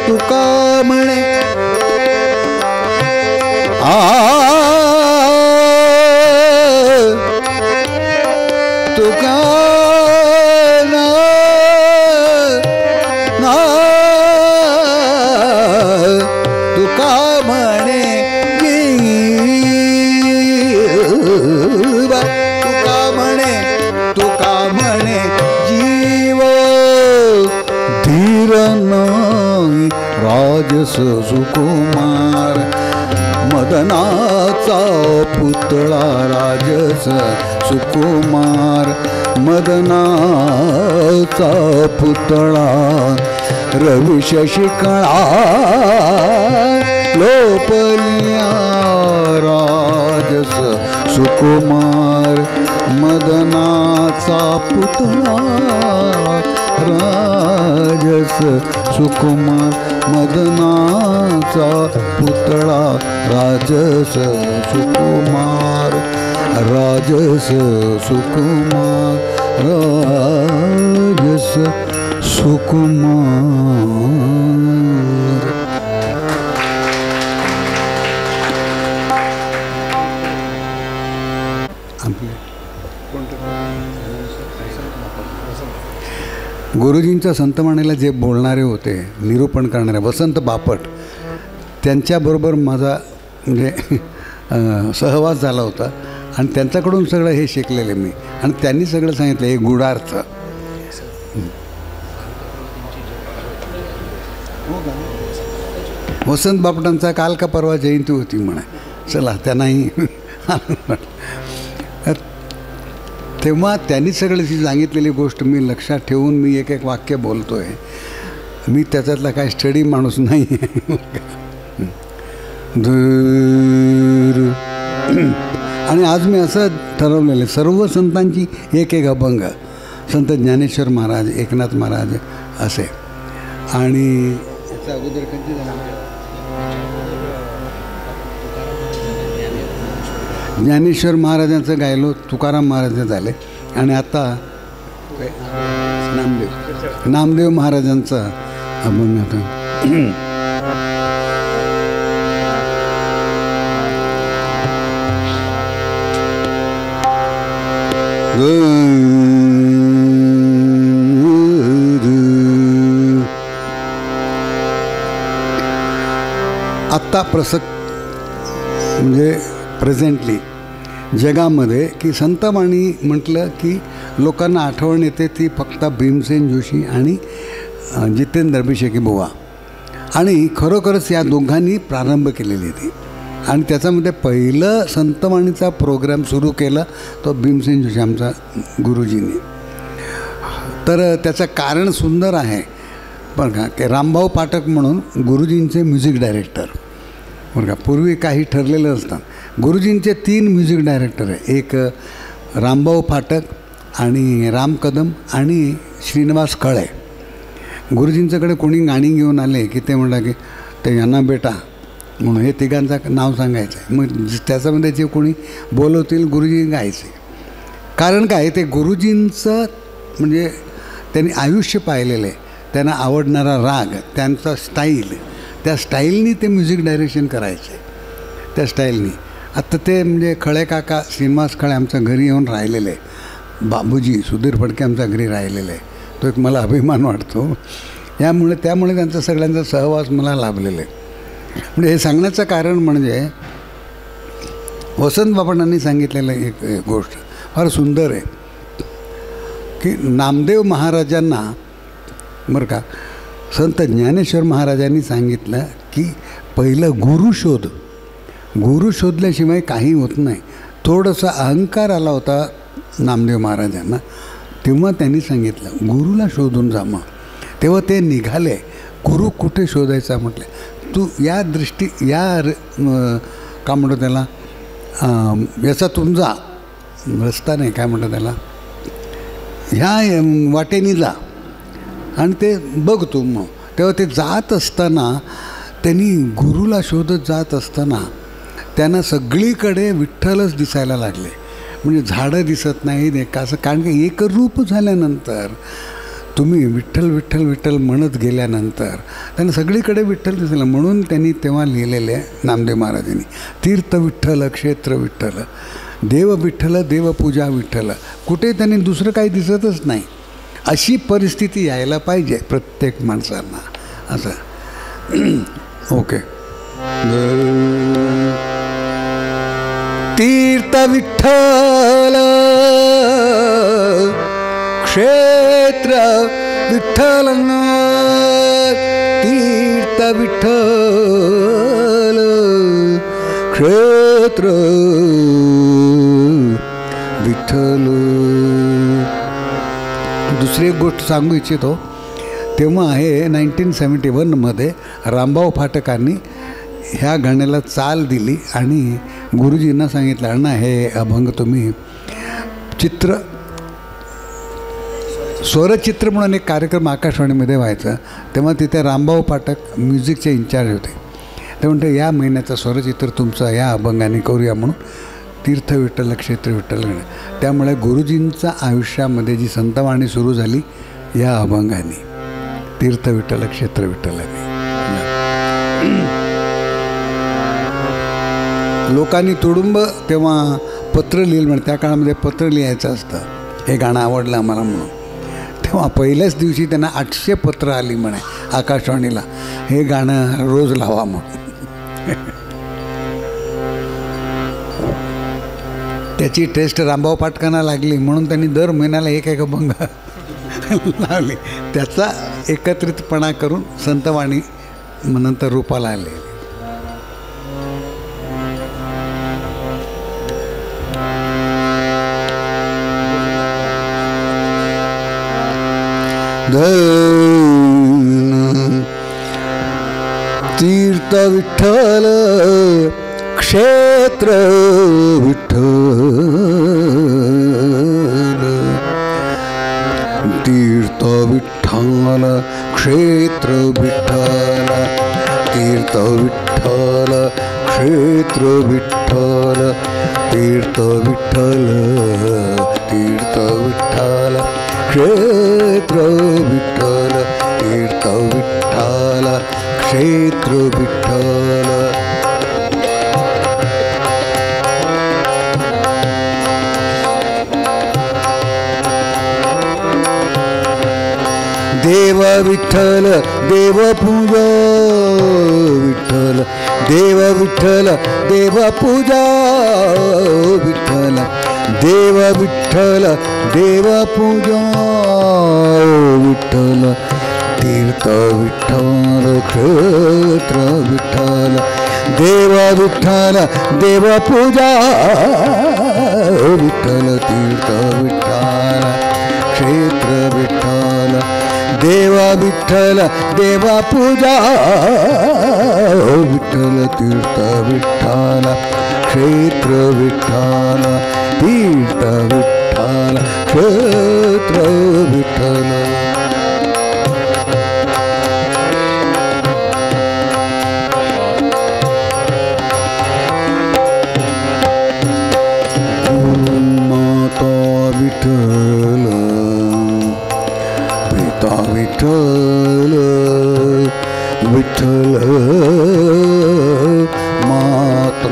तुका म्हणे तुका ना तुका म्हणे जीवा, तुका म्हणे, तुका म्हणे जीव. धीर नाही राजस सुकुमार, मदनाचा पुतळा राजस सुकुमार, मदनाचा पुतळा रवी शशिकळा लोपल्या राजस सुकुमार. मदनाचा पुतळा राजस सुकुमार, मदनाचा पुतळा राजस सुकुमार, राजस सुकुमार, राजस सुकुमार. आपले गुरुजींच्या संतवाणीला जे बोलणारे होते, निरूपण करणारे वसंत बापट, त्यांच्याबरोबर माझा म्हणजे सहवास झाला होता आणि त्यांच्याकडून सगळं हे शिकलेले मी. आणि त्यांनी सगळं सांगितलं हे गुढार्थ. वसंत बापटांचा काल का परवा जयंती होती म्हणे. चला त्यांनाही तेव्हा त्यांनी सगळं ती सांगितलेली गोष्ट मी लक्षात ठेवून मी एक एक वाक्य बोलतो आहे. मी त्याच्यातला काय स्टडी माणूस नाही. आणि आज मी असं ठरवलेलं आहे, सर्व संतांची एक एक अभंग, संत ज्ञानेश्वर महाराज, एकनाथ महाराज असे. आणि याचा अगोदर कधी झाला, ज्ञानेश्वर महाराजांचं गायलो, तुकाराम महाराज झाले. आणि आता नामदेव महाराजांचा अभंग आता आत्ता म्हणजे प्रेझेंटली जगामध्ये की संतवाणी म्हटलं की लोकांना आठवण येते ती फक्त भीमसेन जोशी आणि जितेंद्र अभिषेकी बुवा. आणि खरोखरच या दोघांनी प्रारंभ केलेली ती. आणि त्याच्यामध्ये पहिलं संतवाणीचा प्रोग्राम सुरू केला तो भीमसेन जोशी आमचा गुरुजींनी. तर त्याचं कारण सुंदर आहे बरं का, की रामभाऊ पाठक म्हणून गुरुजींचे म्युझिक डायरेक्टर बरं का. पूर्वी काही ठरलेलं असतं. गुरुजींचे 3 म्युझिक डायरेक्टर आहे, एक रामभाऊ फाटक आणि राम कदम आणि श्रीनिवास कळे. गुरुजींच्याकडे कोणी गाणी घेऊन आले की ते म्हणतात की ते यांना बेटा म्हणून हे तिघांचं नाव सांगायचं आहे. मग त्याच्यामध्ये जे कोणी बोलवतील गुरुजी गायचे. कारण काय, ते गुरुजींचं म्हणजे त्यांनी आयुष्य पाहिलेलं आहे, त्यांना आवडणारा राग, त्यांचा स्टाईल, त्या स्टाईलनी ते म्युझिक डायरेक्शन करायचे, त्या स्टाईलनी. आत्ता ते म्हणजे खळे काका श्रीनिवास खळे आमच्या घरी येऊन राहिलेले आहे, बाबूजी सुधीर फडके आमच्या घरी राहिलेले आहे. तो एक मला अभिमान वाटतो. त्यामुळे त्यांचा सगळ्यांचा सहवास मला लाभलेला आहे. म्हणजे हे सांगण्याचं कारण म्हणजे वसंत बापटांनी सांगितलेलं एक गोष्ट फार सुंदर आहे की नामदेव महाराजांना बरं का संत ज्ञानेश्वर महाराजांनी सांगितलं की पहिलं गुरु शोधल्याशिवाय काही होत नाही. थोडासा अहंकार आला होता नामदेव महाराजांना, तेव्हा त्यांनी सांगितलं गुरुला शोधून जा. मग तेव्हा ते निघाले. गुरु कुठे शोधायचा म्हटलं, तू या का म्हणतो त्याला याचा तुमचा रस्ता नाही, काय म्हणतो त्याला, ह्या वाटेनी जा आणि ते बघ तू. मग तेव्हा ते जात असताना त्यांनी गुरुला शोधत जात असताना त्यांना सगळीकडे विठ्ठलच दिसायला लागले. म्हणजे झाडं दिसत नाही का असं, कारण की एकरूप झाल्यानंतर तुम्ही विठ्ठल विठ्ठल विठ्ठल म्हणत गेल्यानंतर त्यांना सगळीकडे विठ्ठल दिसलं. म्हणून त्यांनी तेव्हा लिहिलेले नामदेव महाराजांनी तीर्थ विठ्ठल, क्षेत्र विठ्ठल, देव विठ्ठल, देवपूजा विठ्ठल. कुठे त्यांनी दुसरं काही दिसतच नाही. अशी परिस्थिती यायला पाहिजे प्रत्येक माणसांना असं. ओके. तीर्थ विठ्ठल, क्षेत्र विठ्ठल, तीर्थ विठ्ठल, क्षेत्र विठ्ठल. दुसरी एक गोष्ट सांगू इच्छितो. तेव्हा आहे 1971मध्ये रामभाऊ फाटकांनी ह्या गाण्याला चाल दिली आणि गुरुजींना सांगितलं, अण्णा हे अभंग तुम्ही स्वरचित्र म्हणून एक कार्यक्रम आकाशवाणीमध्ये व्हायचा. तेव्हा तिथे रामभाऊ फाटक म्युझिकचे इन्चार्ज होते. ते म्हणते या महिन्याचं स्वरचित्र तुमचं या अभंगाने करूया म्हणून तीर्थ विठ्ठल, क्षेत्र विठ्ठल. त्यामुळे गुरुजींच्या आयुष्यामध्ये जी संतवाणी सुरू झाली या अभंगाने, तीर्थ विठ्ठल, क्षेत्र विठ्ठलाने. लोकांनी तुडुंब तेव्हा पत्र लिहिलं, म्हणजे त्या काळामध्ये पत्र लिहायचं असतं, हे गाणं आवडलं आम्हाला म्हणून. तेव्हा पहिल्याच दिवशी त्यांना 800 पत्र आली म्हणे आकाशवाणीला, हे गाणं रोज लावा म्हणून. त्याची टेस्ट रामभाऊ पाटकांना लागली म्हणून त्यांनी दर महिन्याला एक अभंग लावली. त्याचा एकत्रितपणा करून संतवाणी नंतर रूपाला आले. तीर्थ विठ्ठल क्षेत्र विठ्ठल, तीर्थ विठ्ठल क्षेत्र विठ्ठल, तीर्थ विठ्ठल क्षेत्र विठ्ठल, तीर्थ विठ्ठल, तीर्थ विठ्ठल क्षेत्र विठ्ठल, तीर्थ विठ्ठल क्षेत्र विठ्ठल. देव विठ्ठल देव पूजा विठ्ठल, देव विठ्ठल देव पूजा विठ्ठल, देव विठ्ठल देव पूजा विठ्ठल, तीर्थ विठ्ठल क्षेत्र विठ्ठल, देव विठ्ठल देव पूजा विठ्ठल, तीर्थ विठ्ठल क्षेत्र विठ्ठल, देव विठ्ठल देव पूजा विठ्ठल, तीर्थ विठ्ठल क्षेत्र विठ्ठल, तीर्थ विठ्ठल क्षेत्र विठ्ठल. माता विठ्ठल पिता विठ्ठल विठ्ठल माता,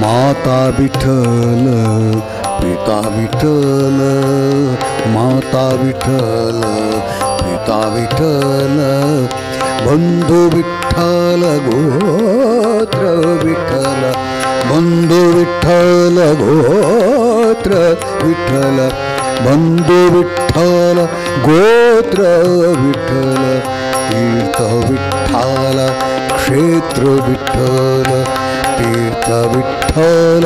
माता विठ्ठल पिता विठ्ठल, माता विठ्ठल पिता विठ्ठल, बंधू विठ्ठल गोत्र विठ्ठल, बंधू विठ्ठल गोत्र विठ्ठल, बंधू विठ्ठल गोत्र विठ्ठल, तीर्थ विठ्ठल क्षेत्र विठ्ठल, तीर्थ विठ्ठल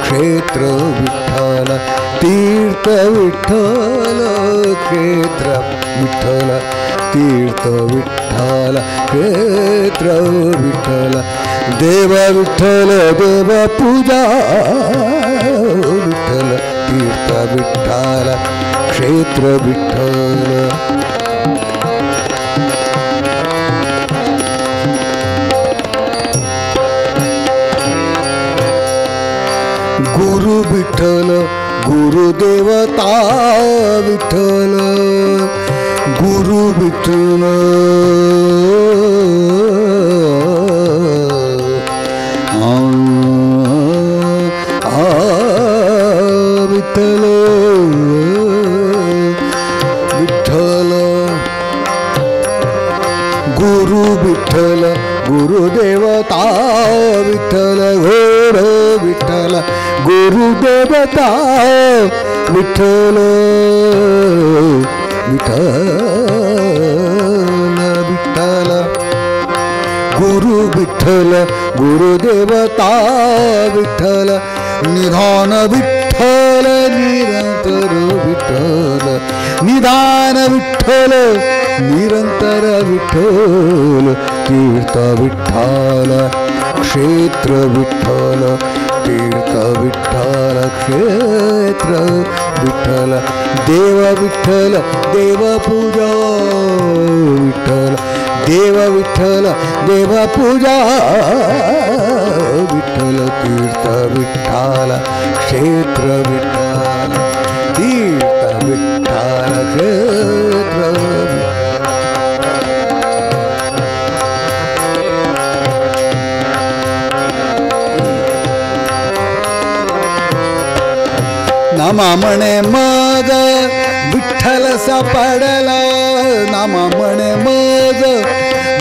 क्षेत्र विठ्ठल, तीर्थ विठ्ठल क्षेत्र विठ्ठल, तीर्थ विठ्ठल क्षेत्र विठ्ठल, देव विठ्ठल देव पूजा विठ्ठल, तीर्थ विठ्ठल क्षेत्र विठ्ठल. गुरु विठ्ठल गुरुदेवता विठ्ठल, गुरु विठ्ठल विठ्ठल विठ्ठल, गुरु विठ्ठल गुरुदेवता विठ्ठल, घोर विठ्ठल गुरुदेवता विठ्ठल, विठ्ठल विठ्ठल, गुरु विठ्ठल गुरुदेवता विठ्ठल, निधान विठ्ठल निरंतर विठ्ठल, निधान विठ्ठल निरंतर विठ्ठल, तीर्थ विठ्ठल क्षेत्र विठ्ठल, तीर्थ विठ्ठल क्षेत्र विठ्ठल, देव विठ्ठल देव पूजा विठ्ठल, देव विठ्ठल देव पूजा विठ्ठल, तीर्थ विठ्ठल क्षेत्र विठ्ठल, तीर्थ विठ्ठल क्षेत्र विठ्ठल. नामा म्हणे मज विठ्ठल सापडला, नामा म्हणे मज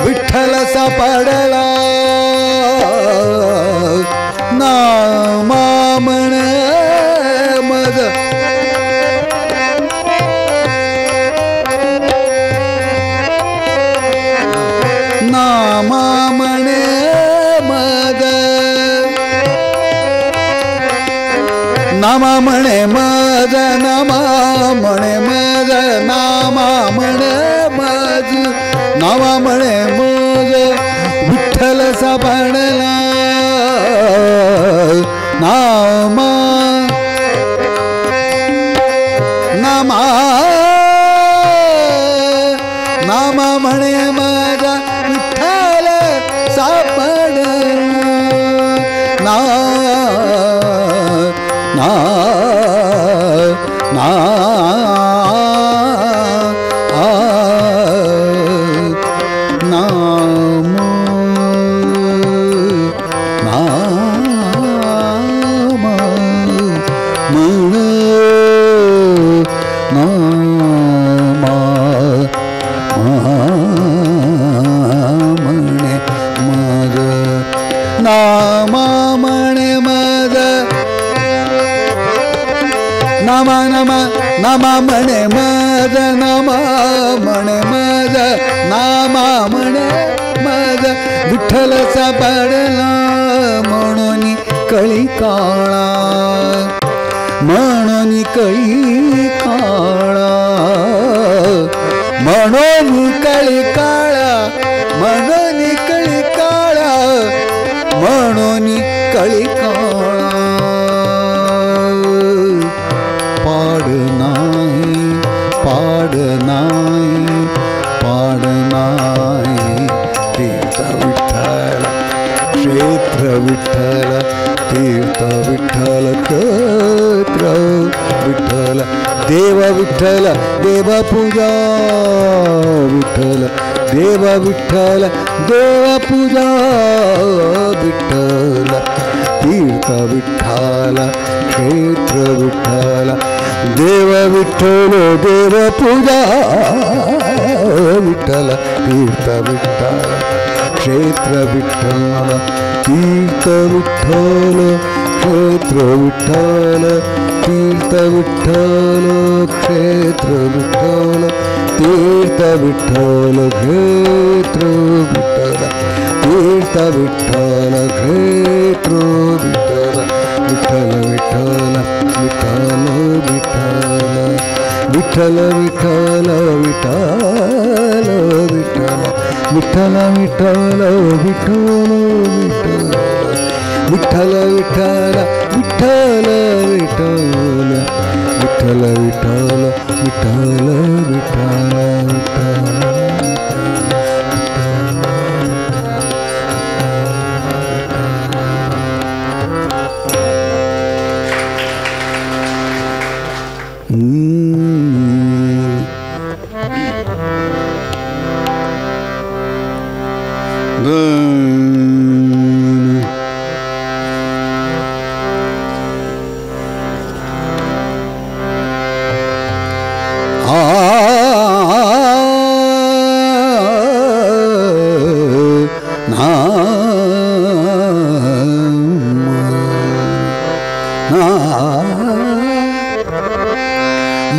विठ्ठल सापडला, नामा म्हणे मज नामा म्हणे मज, नामा म्हणे मज, नामा म्हणे मज, नामा म्हणे मज, नामा म्हणे मज विठ्ठल सापडला, नामा नामा नामा म्हणे माझा विठ्ठल सापडला, ना ना ना नाम नाम म्हण नामा म्हणे मज, नामा म्हणे मज, नामा नामा नामा म्हणे मज, नामा म्हणे मज, नामा म्हणे मज विठ्ठल सापडला, म्हणून कळी काळा, म्हणून कळी काळा, म्हणून कळी काळा, म्हणून कळी काळा, म्हणून कळी काळा, पाड नाही, पाड नाही, पाड नाही, तीर्थ विठ्ठल, क्षेत्र विठ्ठल, तीर्थ विठ्ठल, क्षेत्र विठ्ठल, देव विठ्ठल, देव पूजा विठ्ठल, देव विठ्ठल, देव पूजा विठ्ठल, तीर्थ विठ्ठल, क्षेत्र विठ्ठल, देव विठ्ठल, देव पूजा विठ्ठल, तीर्थ विठ्ठल, क्षेत्र विठ्ठल, तीर्थ विठ्ठल, क्षेत्र विठ्ठल, तीर्थ विठ्ठल, क्षेत्र विठ्ठल, तीर्थ विठ्ठल, क्षेत्र विठ्ठल, तीर्थ विठ्ठल, क्षेत्र विठ्ठल, विठ्ठल विठ्ठल विठ्ठल विठ्ठल, विठ्ठल विठ्ठल विठ्ठल विठ्ठल, विठ्ठल विठ्ठल विठ्ठल विठ्ठल, विठ्ठल विठ्ठल विठ्ठल विठ्ठल, विठ्ठल विठ्ठल विठ्ठल विठ्ठल विठ्ठल.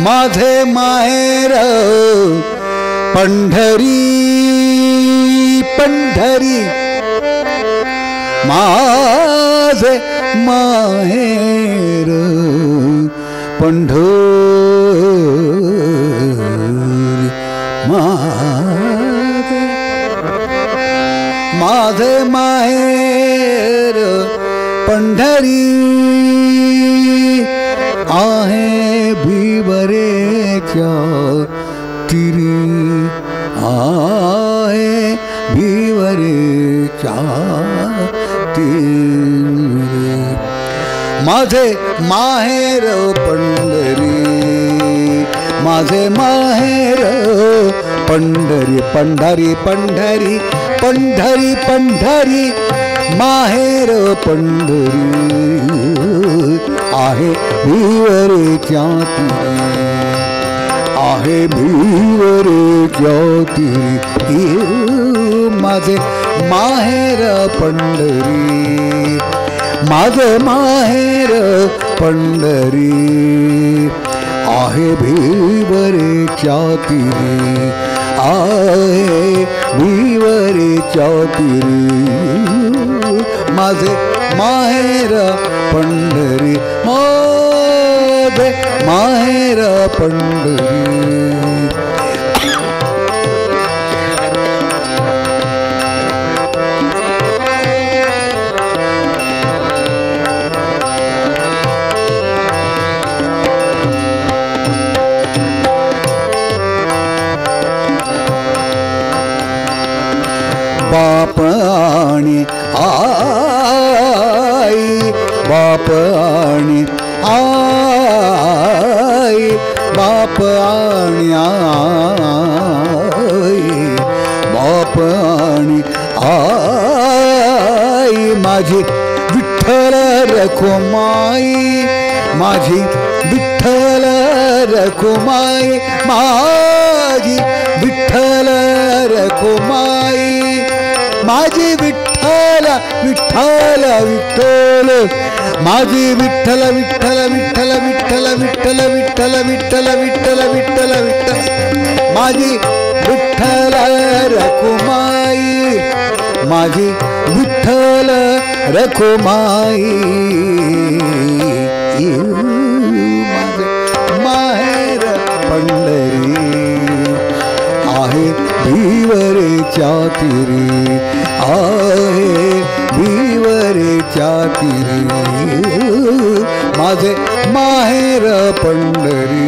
माझे माहेर पंढरी, पंढरी, माझे माहेर पंढरी, माझे माहेर पंढरी आहे भिवरेच्या तिरी, आहे भिवरेच्या तिरी, माझे माहेर पंढरी, माझे माहेर पंढरी, पंढरी पंढरी पंढरी पंढरी, माहेर पंढरी आहे भिवरेच्या तिरी, आहे भिवरेच्या तिरी माझे माहेर पंढरी, माझे माहेर पंढरी आहे भिवरेच्या तिरी, आहे भिवरेच्या तिरी माझे माहेर पंढरी, माझे माहेर पंढरी. बाप आणि आई, बाप आणि आई, बाप आणि आई, बाप आणि आई माझी विठ्ठल रखुमाई, माझी विठ्ठल रखुमाई, माझी विठ्ठल रखुमाई, माझी विठ्ठल विठ्ठल विठ्ठल, माझी विठ्ठल विठ्ठल विठ्ठल विठ्ठल विठ्ठल विठ्ठल विठ्ठल विठ्ठल विठ्ठल विठ्ठल, माझी विठ्ठल रखुमाई, माझी विठ्ठल रखुमाई, माझे माहेर पंढरी आहे भिवरेच्या तिरी, आहे भिवरेच्या तिरी माझे माहेर पंढरी.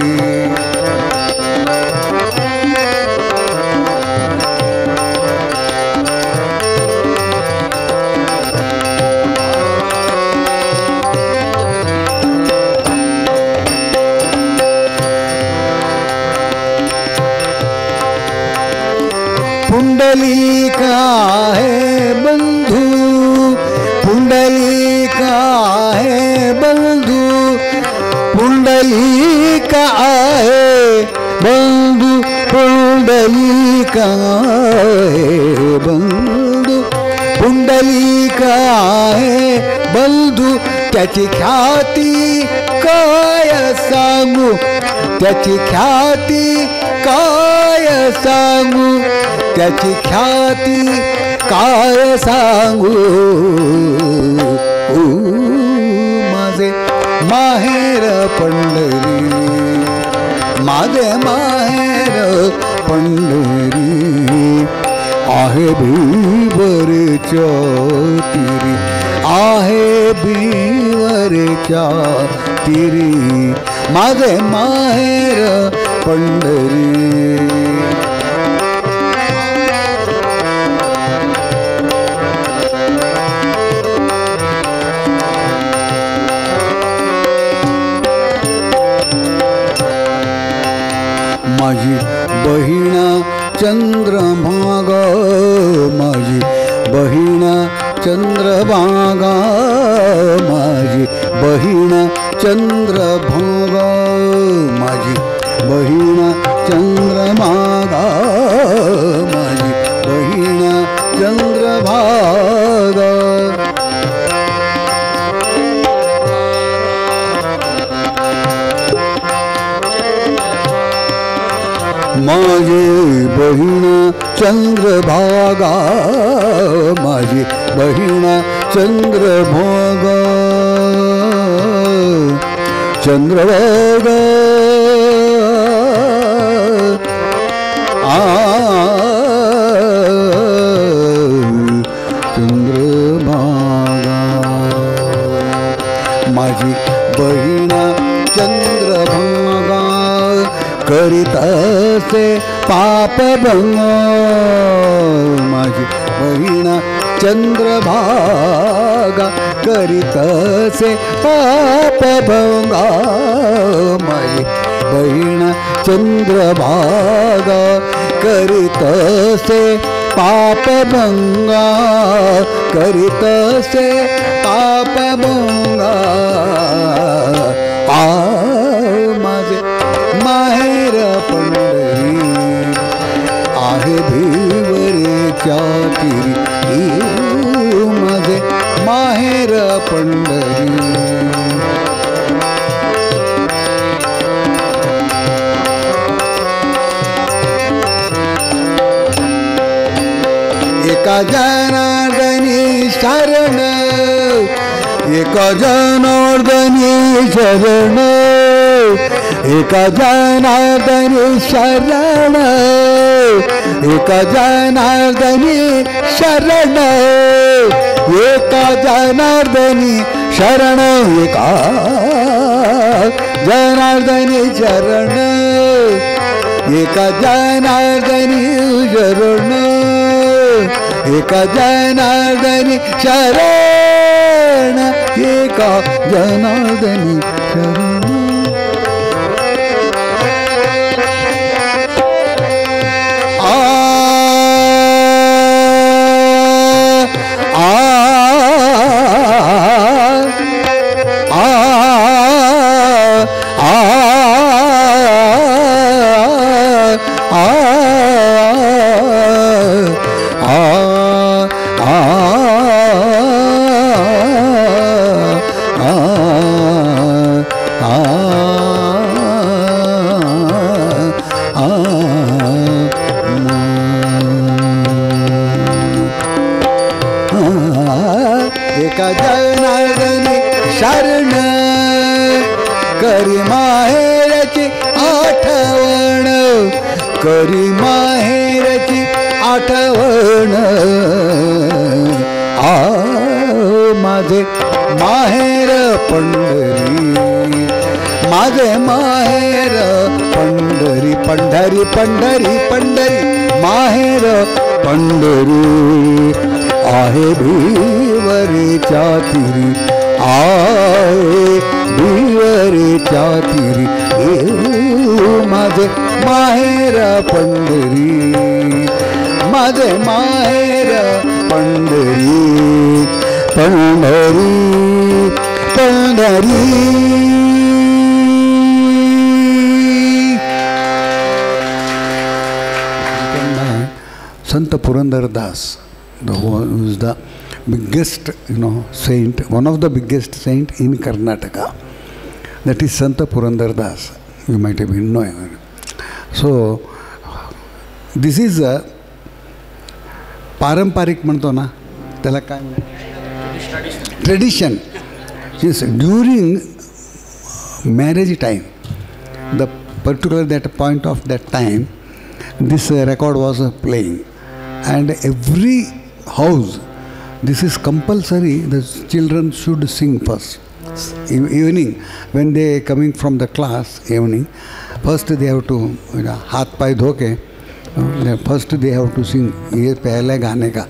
पुंडलिक आहे बंधू, पुंडलिक आहे बंधू, पुंडलिक आहे बंधू, पुंडलिक आहे बंधू, पुंडलिक आहे बंधू, त्याची ख्याती काय सांगू, त्याची ख्याती काय सांगू, त्याची ख्याती काय सांगू, माझे माहेर पंढरी, माझे माहेर पंढरी आहे भिवरेच्या तिरी, आहे भिवरेच्या तिरी माझे माहेर पंढरी. माझी बहीण चंद्रभागा, माझी बहीण चंद्रभागा, माझी बहीण चंद्रभागा, माझी बहीण चंद्रभागा, माझी बहीण चंद्रभागा. माझी बहीण चंद्रभागा, माझी बहीण चंद्रभागा, चंद्रभागा चंद्रभागा, माझी बहीण चंद्रभागा करीत असे पापभंग, माझी बहीण चंद्रभागा करीत असे पापभंग, माझी बहीण चंद्रभागा करीत असे पापभंग, करीत असे पापभंग. एका जनार्दनी शरण, एका जनार्दनी शरण, एका जनार्दनी शरण, एका जनार्दनी शरण, एका जनार्दनी शरण, एका जनार्दनी शरण, एका जनार्दनी शरण, एका जनार्दनी शरण, एका जनार्दनी शरण. एका जनार्दनी शरण, करी माहेरची आठवण, करी माहेरची आठवण. माझे माहेर पंढरी, माझे माहेर पंढरी, पंढरी पंढरी पंढरी माहेर पंढरी. आहे भिवरेच्या तीरी, आहे भिवरेच्या तीरी, माझे माहेर पंढरी, माझे माहेर पंढरी, पंढरी पंढरी. संत Purandara Dasa, who is the biggest saint, one of the biggest saint in Karnataka, that is Santa Purandardas, you might have been knowing. So this is a पारंपरिक म्हणतो ना त्याला काय tradition. During marriage time, the particular that point of that time, this record was playing, and every house, this is compulsory, the children should sing first. Evening, when they coming from the class, evening, first they have to हाथ पाय धो के first they have to sing. ये पहले गाने का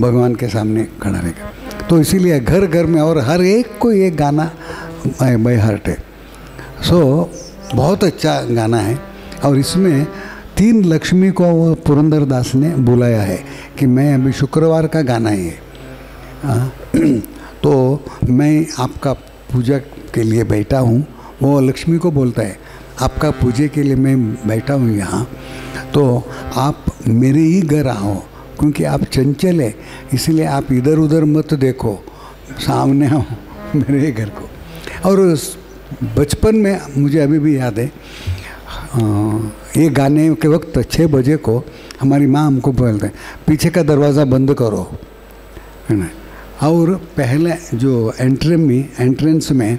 भगवान के सामने खड़ा रहेगा. तो इसीलिए घर घर में और हर एक को ये गाना बाय हार्ट है. सो बहुत अच्छा गाना है. और इसमें 3 लक्ष्मी को वो पुरंदरदास ने बुलाया है कि मैं अभी शुक्रवार का गाना है, तो मैं आपका पूजा के लिए बैठा हूँ. वो लक्ष्मी को बोलता है आपका पूजे के लिए मैं बैठा हूँ यहाँ, तो आप मेरे ही घर आओ, क्योंकि आप चंचल है, इसलिए आप इधर उधर मत देखो, सामने आओ मेरे घर को. और बचपन में मुझे अभी भी याद है, ये गाने के वक्त 6 बजे को हमारी माँ हमको बोलते हैं पीछे का दरवाज़ा बंद करो, है ना. और पहले जो एंट्रेंस में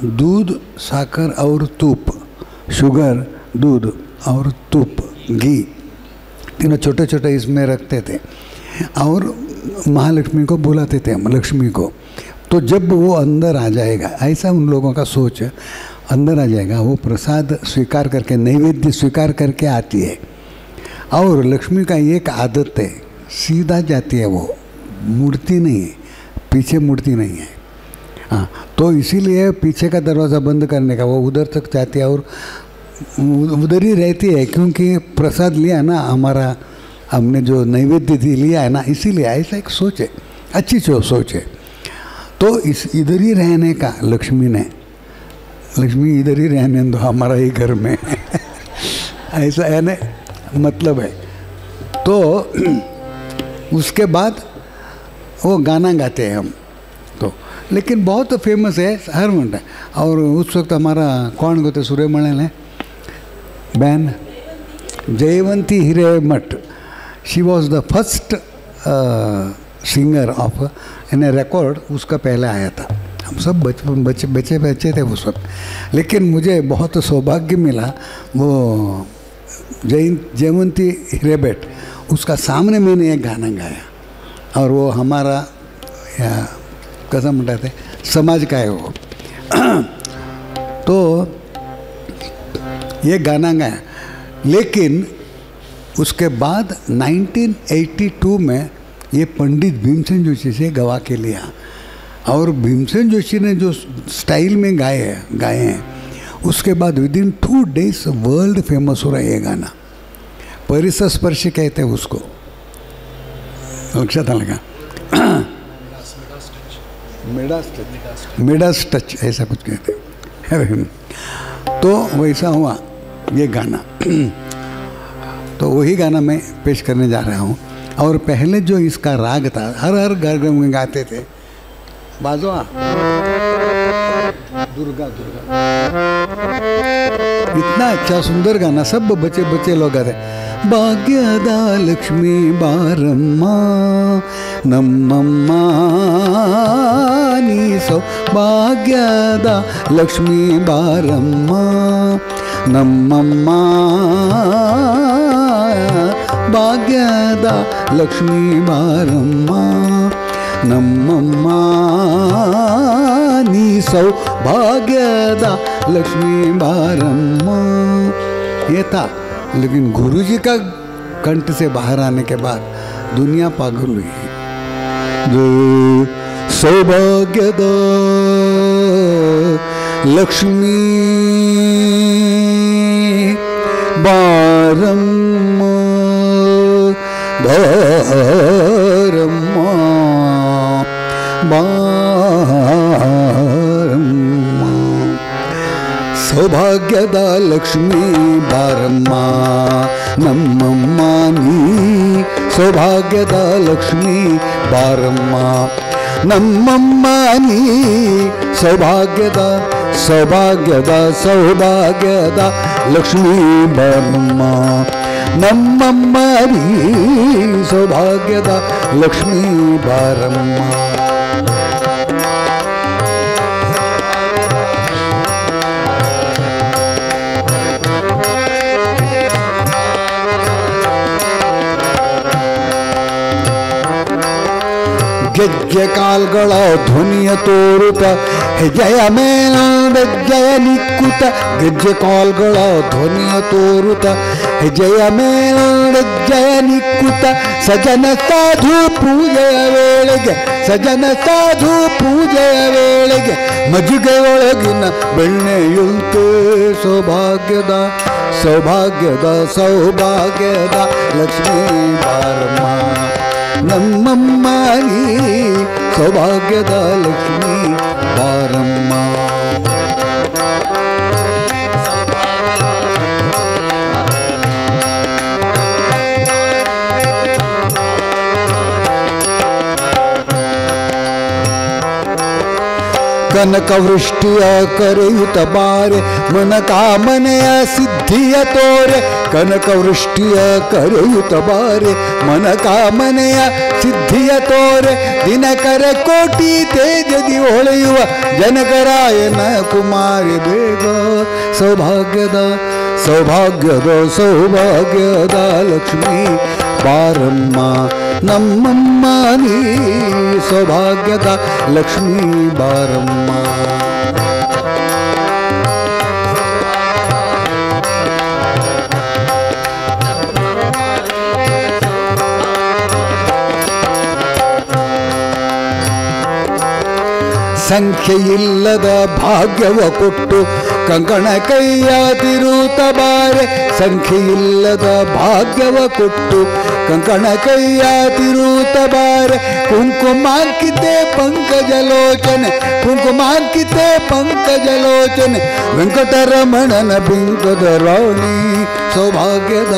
दूध, साकर और तूप, शुगर, दूध और तूप, घी, तीनों छोटे छोटे इसमें रखते थे और महालक्ष्मी को बुलाते थे हम, लक्ष्मी को. तो जब वो अंदर आ जाएगा, ऐसा उन लोगों का सोच, अंदर आ जाएगा, वो प्रसाद स्वीकार करके, नैवेद्य स्वीकार करके आती है. और लक्ष्मी का एक आदत है, सीधा जाती है, वो मुड़ती नहीं है, पीछे मुड़ती नहीं है. हाँ, तो इसीलिए पीछे का दरवाज़ा बंद करने का, वो उधर तक जाती है और उधर ही रहती है, क्योंकि प्रसाद लिया ना हमारा, हमने जो नैवेद्य लिया है ना, इसीलिए ऐसा एक सोच है, अच्छी सोच है. तो इस इधर ही रहने का लक्ष्मी ने, लक्ष्मी इधर ही रहने दो हमारा ही घर में ऐसा है ना, मतलब है. तो उसके बाद वो गाना गाते हैं हम, तो लेकिन बहुत फेमस है हर मंडा. और उस वक्त हमारा कौन गोते सूर्यमणल है बहन Jayavanti Hiremath, she was the first singer of in a record, उसका पहले आया था। हम सब बच्चे थे उस वक्त, लेकिन मुझे बहुत सौभाग्य मिला। वो जयवंती हिरेबेट, उसका सामने मैंने एक गाना गाया, और वो हमारा कसं म्हणतात ते समाज का है वो। तो ये गाना गाया, लेकिन उसके बाद 1982 में ये पंडित भीमसेन जोशी से गवा के लिया, और भीमसेन जोशी ने जो स्टाइल में गाए हैं, उसके बाद विदिन 2 days वर्ल्ड फेमस हो रहा है ये गाना। परिसस्पर्श कहते हैं उसको, लक्षात आलं का? मिडास टच ऐसा कुछ कहते हैं। तो वैसा हुआ ये गाना। तो वही गाना मैं पेश करने जा रहा हूँ। और पहले जो इसका राग था, हर घर में गाते थे, बाजवा दुर्गा दुर्गा, इतना अच्छा सुंदर गाना, सब बच्चे लोग गाते। ಭಾಗ್ಯದ ಲಕ್ಷ್ಮೀ ಬಾರಮ್ಮ ನಮ್ಮಮ್ಮ ನೀ ಸೌಭಾಗ್ಯದ ಲಕ್ಷ್ಮೀ ಬಾರಮ್ಮ ನಮ್ಮಮ್ಮ ಭಾಗ್ಯದ ಲಕ್ಷ್ಮೀ ಬಾರಮ್ಮ ನಮ್ಮಮ್ಮ ನೀ ಸೌಭಾಗ್ಯದ ಲಕ್ಷ್ಮೀ ಬಾರಮ್ಮ। ये था, लेकिन गुरुजी का कंठ से बाहर आने के बाद दुनिया पागल हुई। सौभाग्यद लक्ष्मी बारम्म बारम्म बारम्म ಸೌಭಾಗ್ಯದ ಲಕ್ಷ್ಮೀ ಬಾರಮ್ಮ ನಮ್ಮಮ್ಮ ನೀ ಸೌಭಾಗ್ಯದ ಲಕ್ಷ್ಮೀ ಬಾರಮ್ಮ ನಮ್ಮಮ್ಮ ನೀ ಸೌಭಾಗ್ಯದ ಲಕ್ಷ್ಮೀ ಬಾರಮ್ಮ ನಮ್ಮಮ್ಮ ನೀ ಸೌಭಾಗ್ಯದ ಲಕ್ಷ್ಮೀ ಬಾರಮ್ಮ। ಗೆಜ್ಜೆ ಕಾಲ್ಗಳ ಧ್ವನಿಯ ತೋರುತ ಹೆಜ್ಜೆಯ ಮೇಲೊಂದೆಜ್ಜೆಯ ನಿಕ್ಕುತ, ಗೆಜ್ಜೆ ಕಾಲ್ಗಳ ಧ್ವನಿಯ ತೋರುತ ಹೆಜ್ಜೆಯ ಮೇಲೊಂದೆಜ್ಜೆಯ ನಿಕ್ಕುತ, ಸಜನ ಸಾಧು ಪೂಜೆಯ ವೇಳೆಗೆ ಮಜ್ಜಿಗೆಯೊಳಗಿನ ಬೆಣ್ಣೆಯುಂಟು ಸೌಭಾಗ್ಯದ ಲಕ್ಷ್ಮೀ ಬಾರಮ್ಮ ನಮ್ಮಮ್ಮ ನೀ ಸೌಭಾಗ್ಯದ ಲಕ್ಷ್ಮೀ ಬಾರಮ್ಮ। ಕನಕವೃಷ್ಟಿಯ ಕರೆಯುತ್ತ ಬಾರೆ ಮನ ಕಾಮನೆಯ ಸಿದ್ಧಿಯ ತೋರೆ, ಕನಕವೃಷ್ಟಿಯ ಕರೆಯುತ್ತ ಬಾರೆ ಮನ ಕಾಮನೆಯ ಸಿದ್ಧಿಯ ತೋರೆ, ದಿನಕರ ಕೋಟಿ ತೇಜದಿ ಹೊಳೆಯುವ ಜನಕರಾಯನ ಕುಮಾರಿ ಬೇಗ ಸೌಭಾಗ್ಯದ ಲಕ್ಷ್ಮೀ ಬಾರಮ್ಮ ನಮ್ಮಮ್ಮ ನೀ ಸೌಭಾಗ್ಯದ ಲಕ್ಷ್ಮೀ ಬಾರಮ್ಮ। ಸಂಖ್ಯೆಯಿಲ್ಲದ ಭಾಗ್ಯವ ಕೊಟ್ಟು ಕಂಕಣ ಕೈಯ ತಿರುತ ಬಾರೆ, ಸಂಖ್ಯೆಯಿಲ್ಲದ ಭಾಗ್ಯವ ಕೊಟ್ಟು ಕಂಕಣ ಕೈಯ ತಿರುತ ಬಾರೆ, ಕುಂಕುಮಾಂಕಿತೆ ಪಂಕಜಲೋಚನೆ ವೆಂಕಟರಮಣನ ಬಿಂಕದ ರಾಣಿ ಸೌಭಾಗ್ಯದ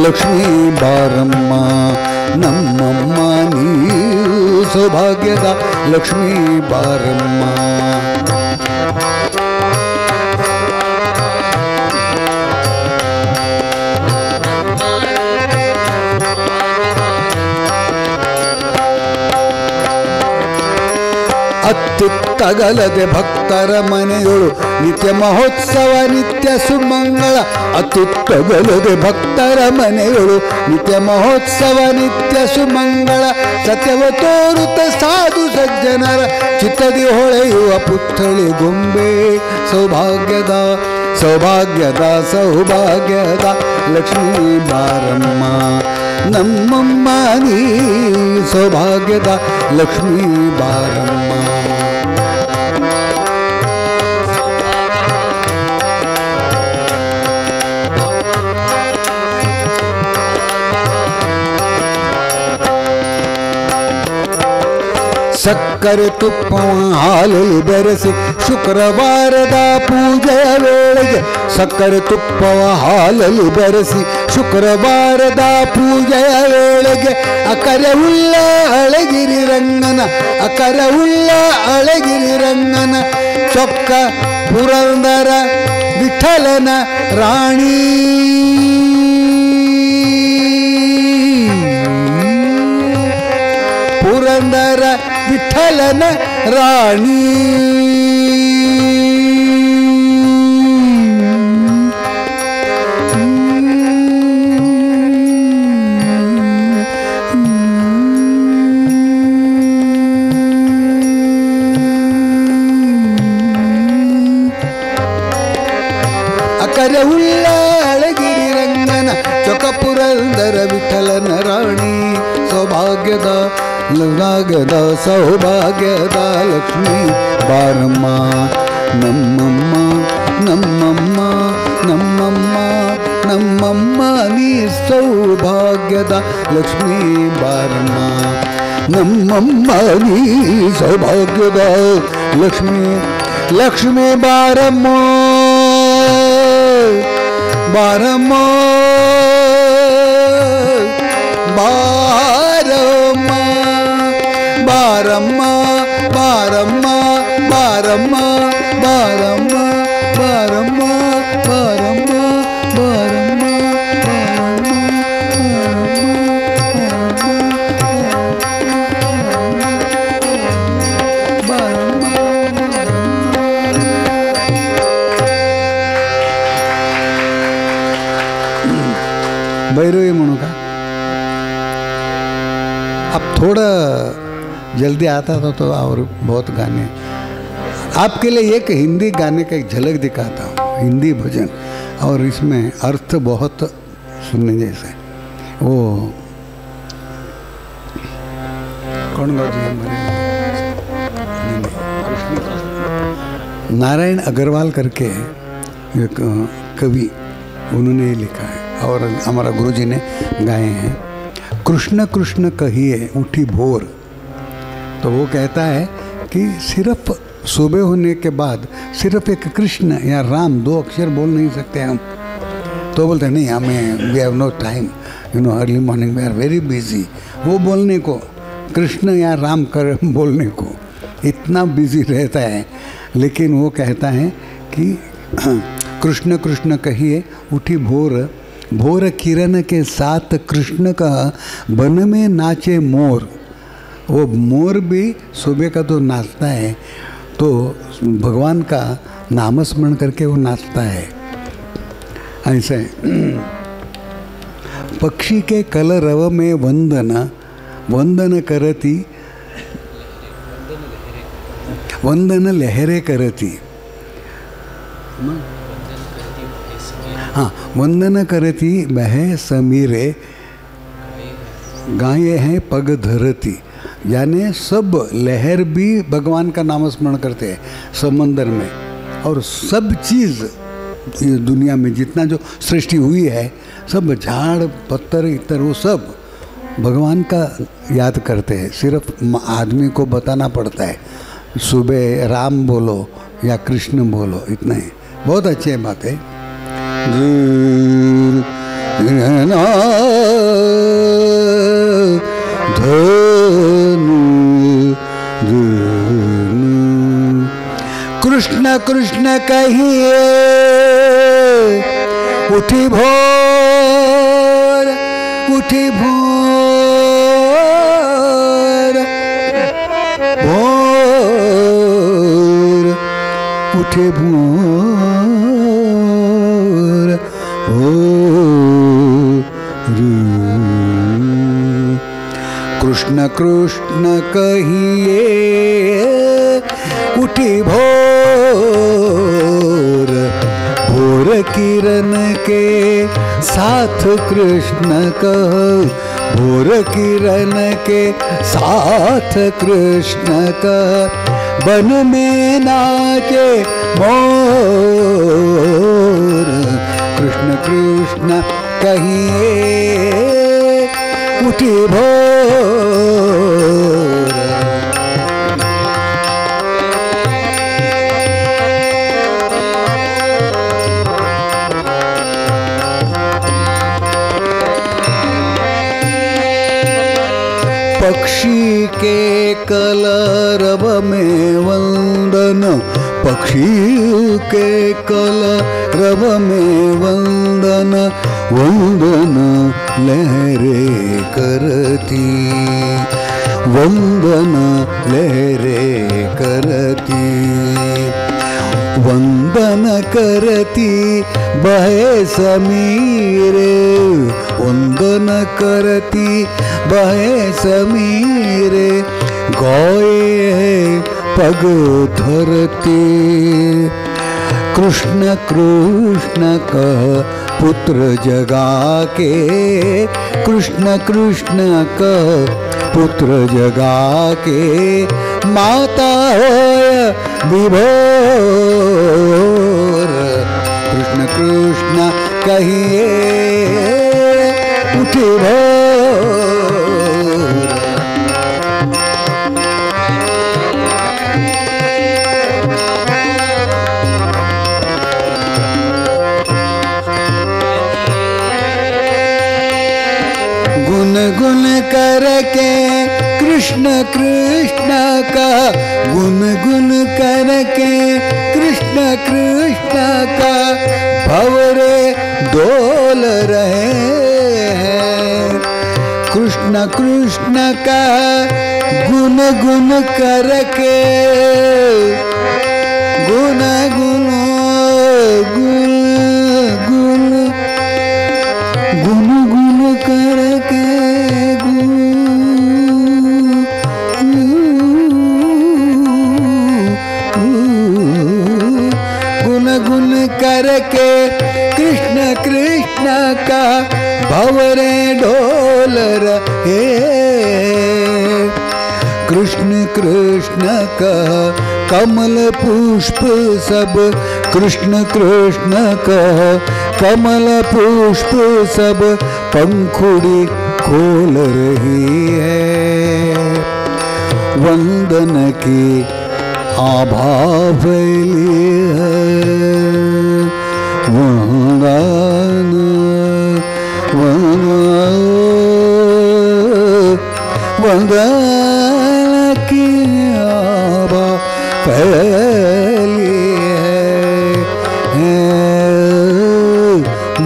ಲಕ್ಷ್ಮೀ ಬಾರಮ್ಮ ನಮ್ಮಮ್ಮ ನೀ ಸೌಭಾಗ್ಯದ ಲಕ್ಷ್ಮೀ ಬಾರಮ್ಮ। ಅತ್ಯುತ್ತಗಲದೆ ಭಕ್ತರ ಮನೆಯೊಳು ನಿತ್ಯ ಮಹೋತ್ಸವ ನಿತ್ಯ ಸುಮಂಗಳ. ಅತ್ಯುತ್ತಗಲದೆ ಭಕ್ತರ ಮನೆಯೊಳು ನಿತ್ಯ ಮಹೋತ್ಸವ ನಿತ್ಯ ಸುಮಂಗಳ. ಸತ್ಯವ ತೋರುತ್ತ ಸಾಧು ಸಜ್ಜನರ ಚಿತ್ತದಿ ಹೊಳೆಯುವ ಪುತ್ಥಳಿ ಗೊಂಬೆ. ಸೌಭಾಗ್ಯದ ಸೌಭಾಗ್ಯದ ಸೌಭಾಗ್ಯದ ಲಕ್ಷ್ಮೀ ಬಾರಮ್ಮ ನಮ್ಮಮ್ಮ ನೀ. ಸೌಭಾಗ್ಯದ ಲಕ್ಷ್ಮೀ ಬಾರಮ್ಮ. ಸಕ್ಕರೆ ತುಪ್ಪವ ಹಾಲಲ್ಲಿ ಬೆರೆಸಿ ಶುಕ್ರವಾರದ ಪೂಜೆಯ ವೇಳೆಗೆ. ಸಕ್ಕರೆ ತುಪ್ಪವ ಹಾಲಲ್ಲಿ ಬೆರೆಸಿ ಶುಕ್ರವಾರದ ಪೂಜೆಯ ವೇಳೆಗೆ. ಅಕರವುಳ್ಳ ಅಳಗಿರಿ ರಂಗನ ಅಕರವುಳ್ಳ ಅಳಗಿರಿ ರಂಗನ ಚೊಕ್ಕ ಪುರಂದರ ವಿಠಲನ ರಾಣಿ. ಪುರಂದರ ವಿಠಲನ ರಾಣಿ. ಅಕರವುಳ್ಳ ಅಳಗಿರಿ ರಂಗನ ಚೊಕ್ಕ ಪುರಂದರ ವಿಠಲನ ರಾಣಿ. ಸೌಭಾಗ್ಯದ ಲಗ್ನಾಗದ ಸೌಭಾಗ್ಯದ ಲಕ್ಷ್ಮೀ ಬಾರಮ್ಮ ನಮ್ಮಮ್ಮ ನಮ್ಮಮ್ಮ ನಮ್ಮಮ್ಮ ನಮ್ಮಮ್ಮ ನೀ. ಸೌಭಾಗ್ಯದ ಲಕ್ಷ್ಮೀ ಬಾರಮ್ಮ ನಮ್ಮಮ್ಮ ನೀ. ಸೌಭಾಗ್ಯದ ಲಕ್ಷ್ಮೀ ಲಕ್ಷ್ಮೀ ಬಾರಮ್ಮ ಬಾರಮ್ಮ ಬಾರಮ್ಮ ಬಾರಮ್ಮ ಬಾರಮ್ಮ ಬಾರಮ್ಮ ಬಾರಮ್ಮ ಬಾರಮ್ಮ ಬಾರಮ್ಮ ಬಾರಮ್ಮ भैरवी म्हणू का? अब थोड़ा जल्दी आता था तो और बहुत गाने आपके लिए एक हिंदी गाने का एक झलक दिखाता हूँ, हिंदी भजन, और इसमें अर्थ बहुत सुनने जैसा है। वो कौन गा जी हमारे नारायण अग्रवाल करके एक कवि, उन्होंने लिखा है और हमारा गुरुजी ने गाए हैं। कृष्ण कृष्ण कहिए उठी भोर। तो वो कहता है कि सिर्फ सुबह होने के बाद सिर्फ एक कृष्ण या राम दो अक्षर बोल नहीं सकते हम। तो बोलते नहीं हमें we have no time, you know early morning we are very busy. वो बोलने को कृष्ण या राम कर बोलने को इतना बिजी रहता है, लेकिन वो कहता है कि कृष्ण कृष्ण कहिए उठी भोर, भोर किरण के साथ कृष्ण का वन में नाचे मोर। वो मोर भी सुबह का तो नाचता है, तो भगवान का नामस्मरण करके वो नाचता है। ऐसे पक्षी के कलरव में वंदन वंदन करती, वंदन लहरे करती। हाँ, वंदन करती बह समीरे गाये हैं पग धरती। यानी सब लहर भी भगवान का नामस्मरण करते हैं समंदर में, और सब चीज़ दुनिया में जितना जो सृष्टि हुई है, सब झाड़ पत्थर इतर वो सब भगवान का याद करते हैं। सिर्फ आदमी को बताना पड़ता है, सुबह राम बोलो या कृष्ण बोलो, इतना ही। बहुत अच्छी बात है। कृष्ण कृष्ण कहिए उठी भोर, उठी भोर भोर उठे भोर हो कृष्ण कृष्ण कहिए उठी भोर भोर किरण के साथ कृष्ण कह भोर किरण के साथ कृष्ण कह बन में नाचे मोर कृष्ण कृष्ण कहिए उठी भोर पक्षी के कलरव में वंदन पक्षी के कलरव में वंदन वंदन लहरे करती वंदन लहरे करती वंदन करती बहे समीरे वंदन करती बहे समीरे गोये पग धरती कृष्ण कृष्ण कह पुत्र जगा के कृष्ण कृष्ण कह पुत्र जगा के माता होय विभोर कृष्ण कृष्ण कहिए उठी भोर गुन गुन करके कृष्ण कृष्ण का गुन गुन करके कृष्ण कृष्ण का भंवरे डोल रहे हैं कृष्ण कृष्ण का गुन गुन करके गुन गुन गुन गुन गुन गुन करके गुन गुन करके कृष्ण कृष्ण का भंवरे डोल रहे कृष्ण कृष्ण का कमल पुष्प सब कृष्ण कृष्ण का कमल पुष्प सब पंखुड़ी खोल रही है वंदन की आभा फैली है वंदन वंदन की आभा फैली है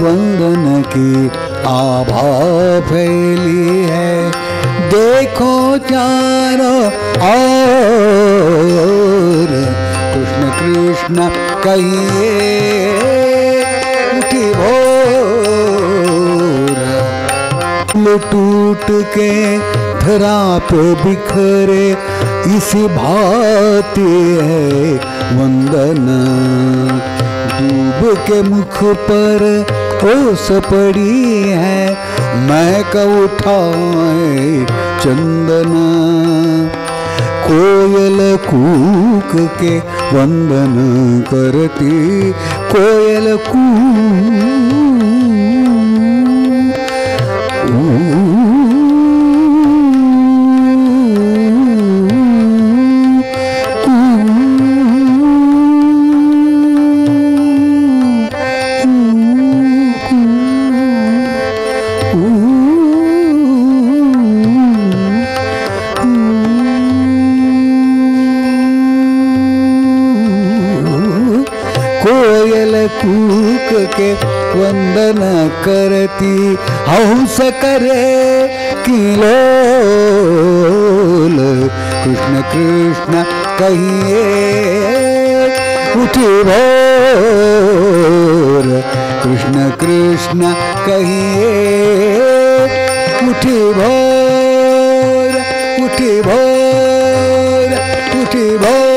वंदन की आभा फैली है देखो चारों ओर कृष्ण कृष्ण कहिए उठी भोर टूट के धरा पे बिखरे इसी भांति है वंदन डूब के मुख पर ओस पड़ी है महक उठाए चंदन कोयल कूक के वंदन करती कोयल कूक के वंदन करती हंस करे किलोल कृष्ण कृष्ण कहिए उठी भोर कृष्ण कृष्ण कहिए उठी भोर उठी भोर उठी भोर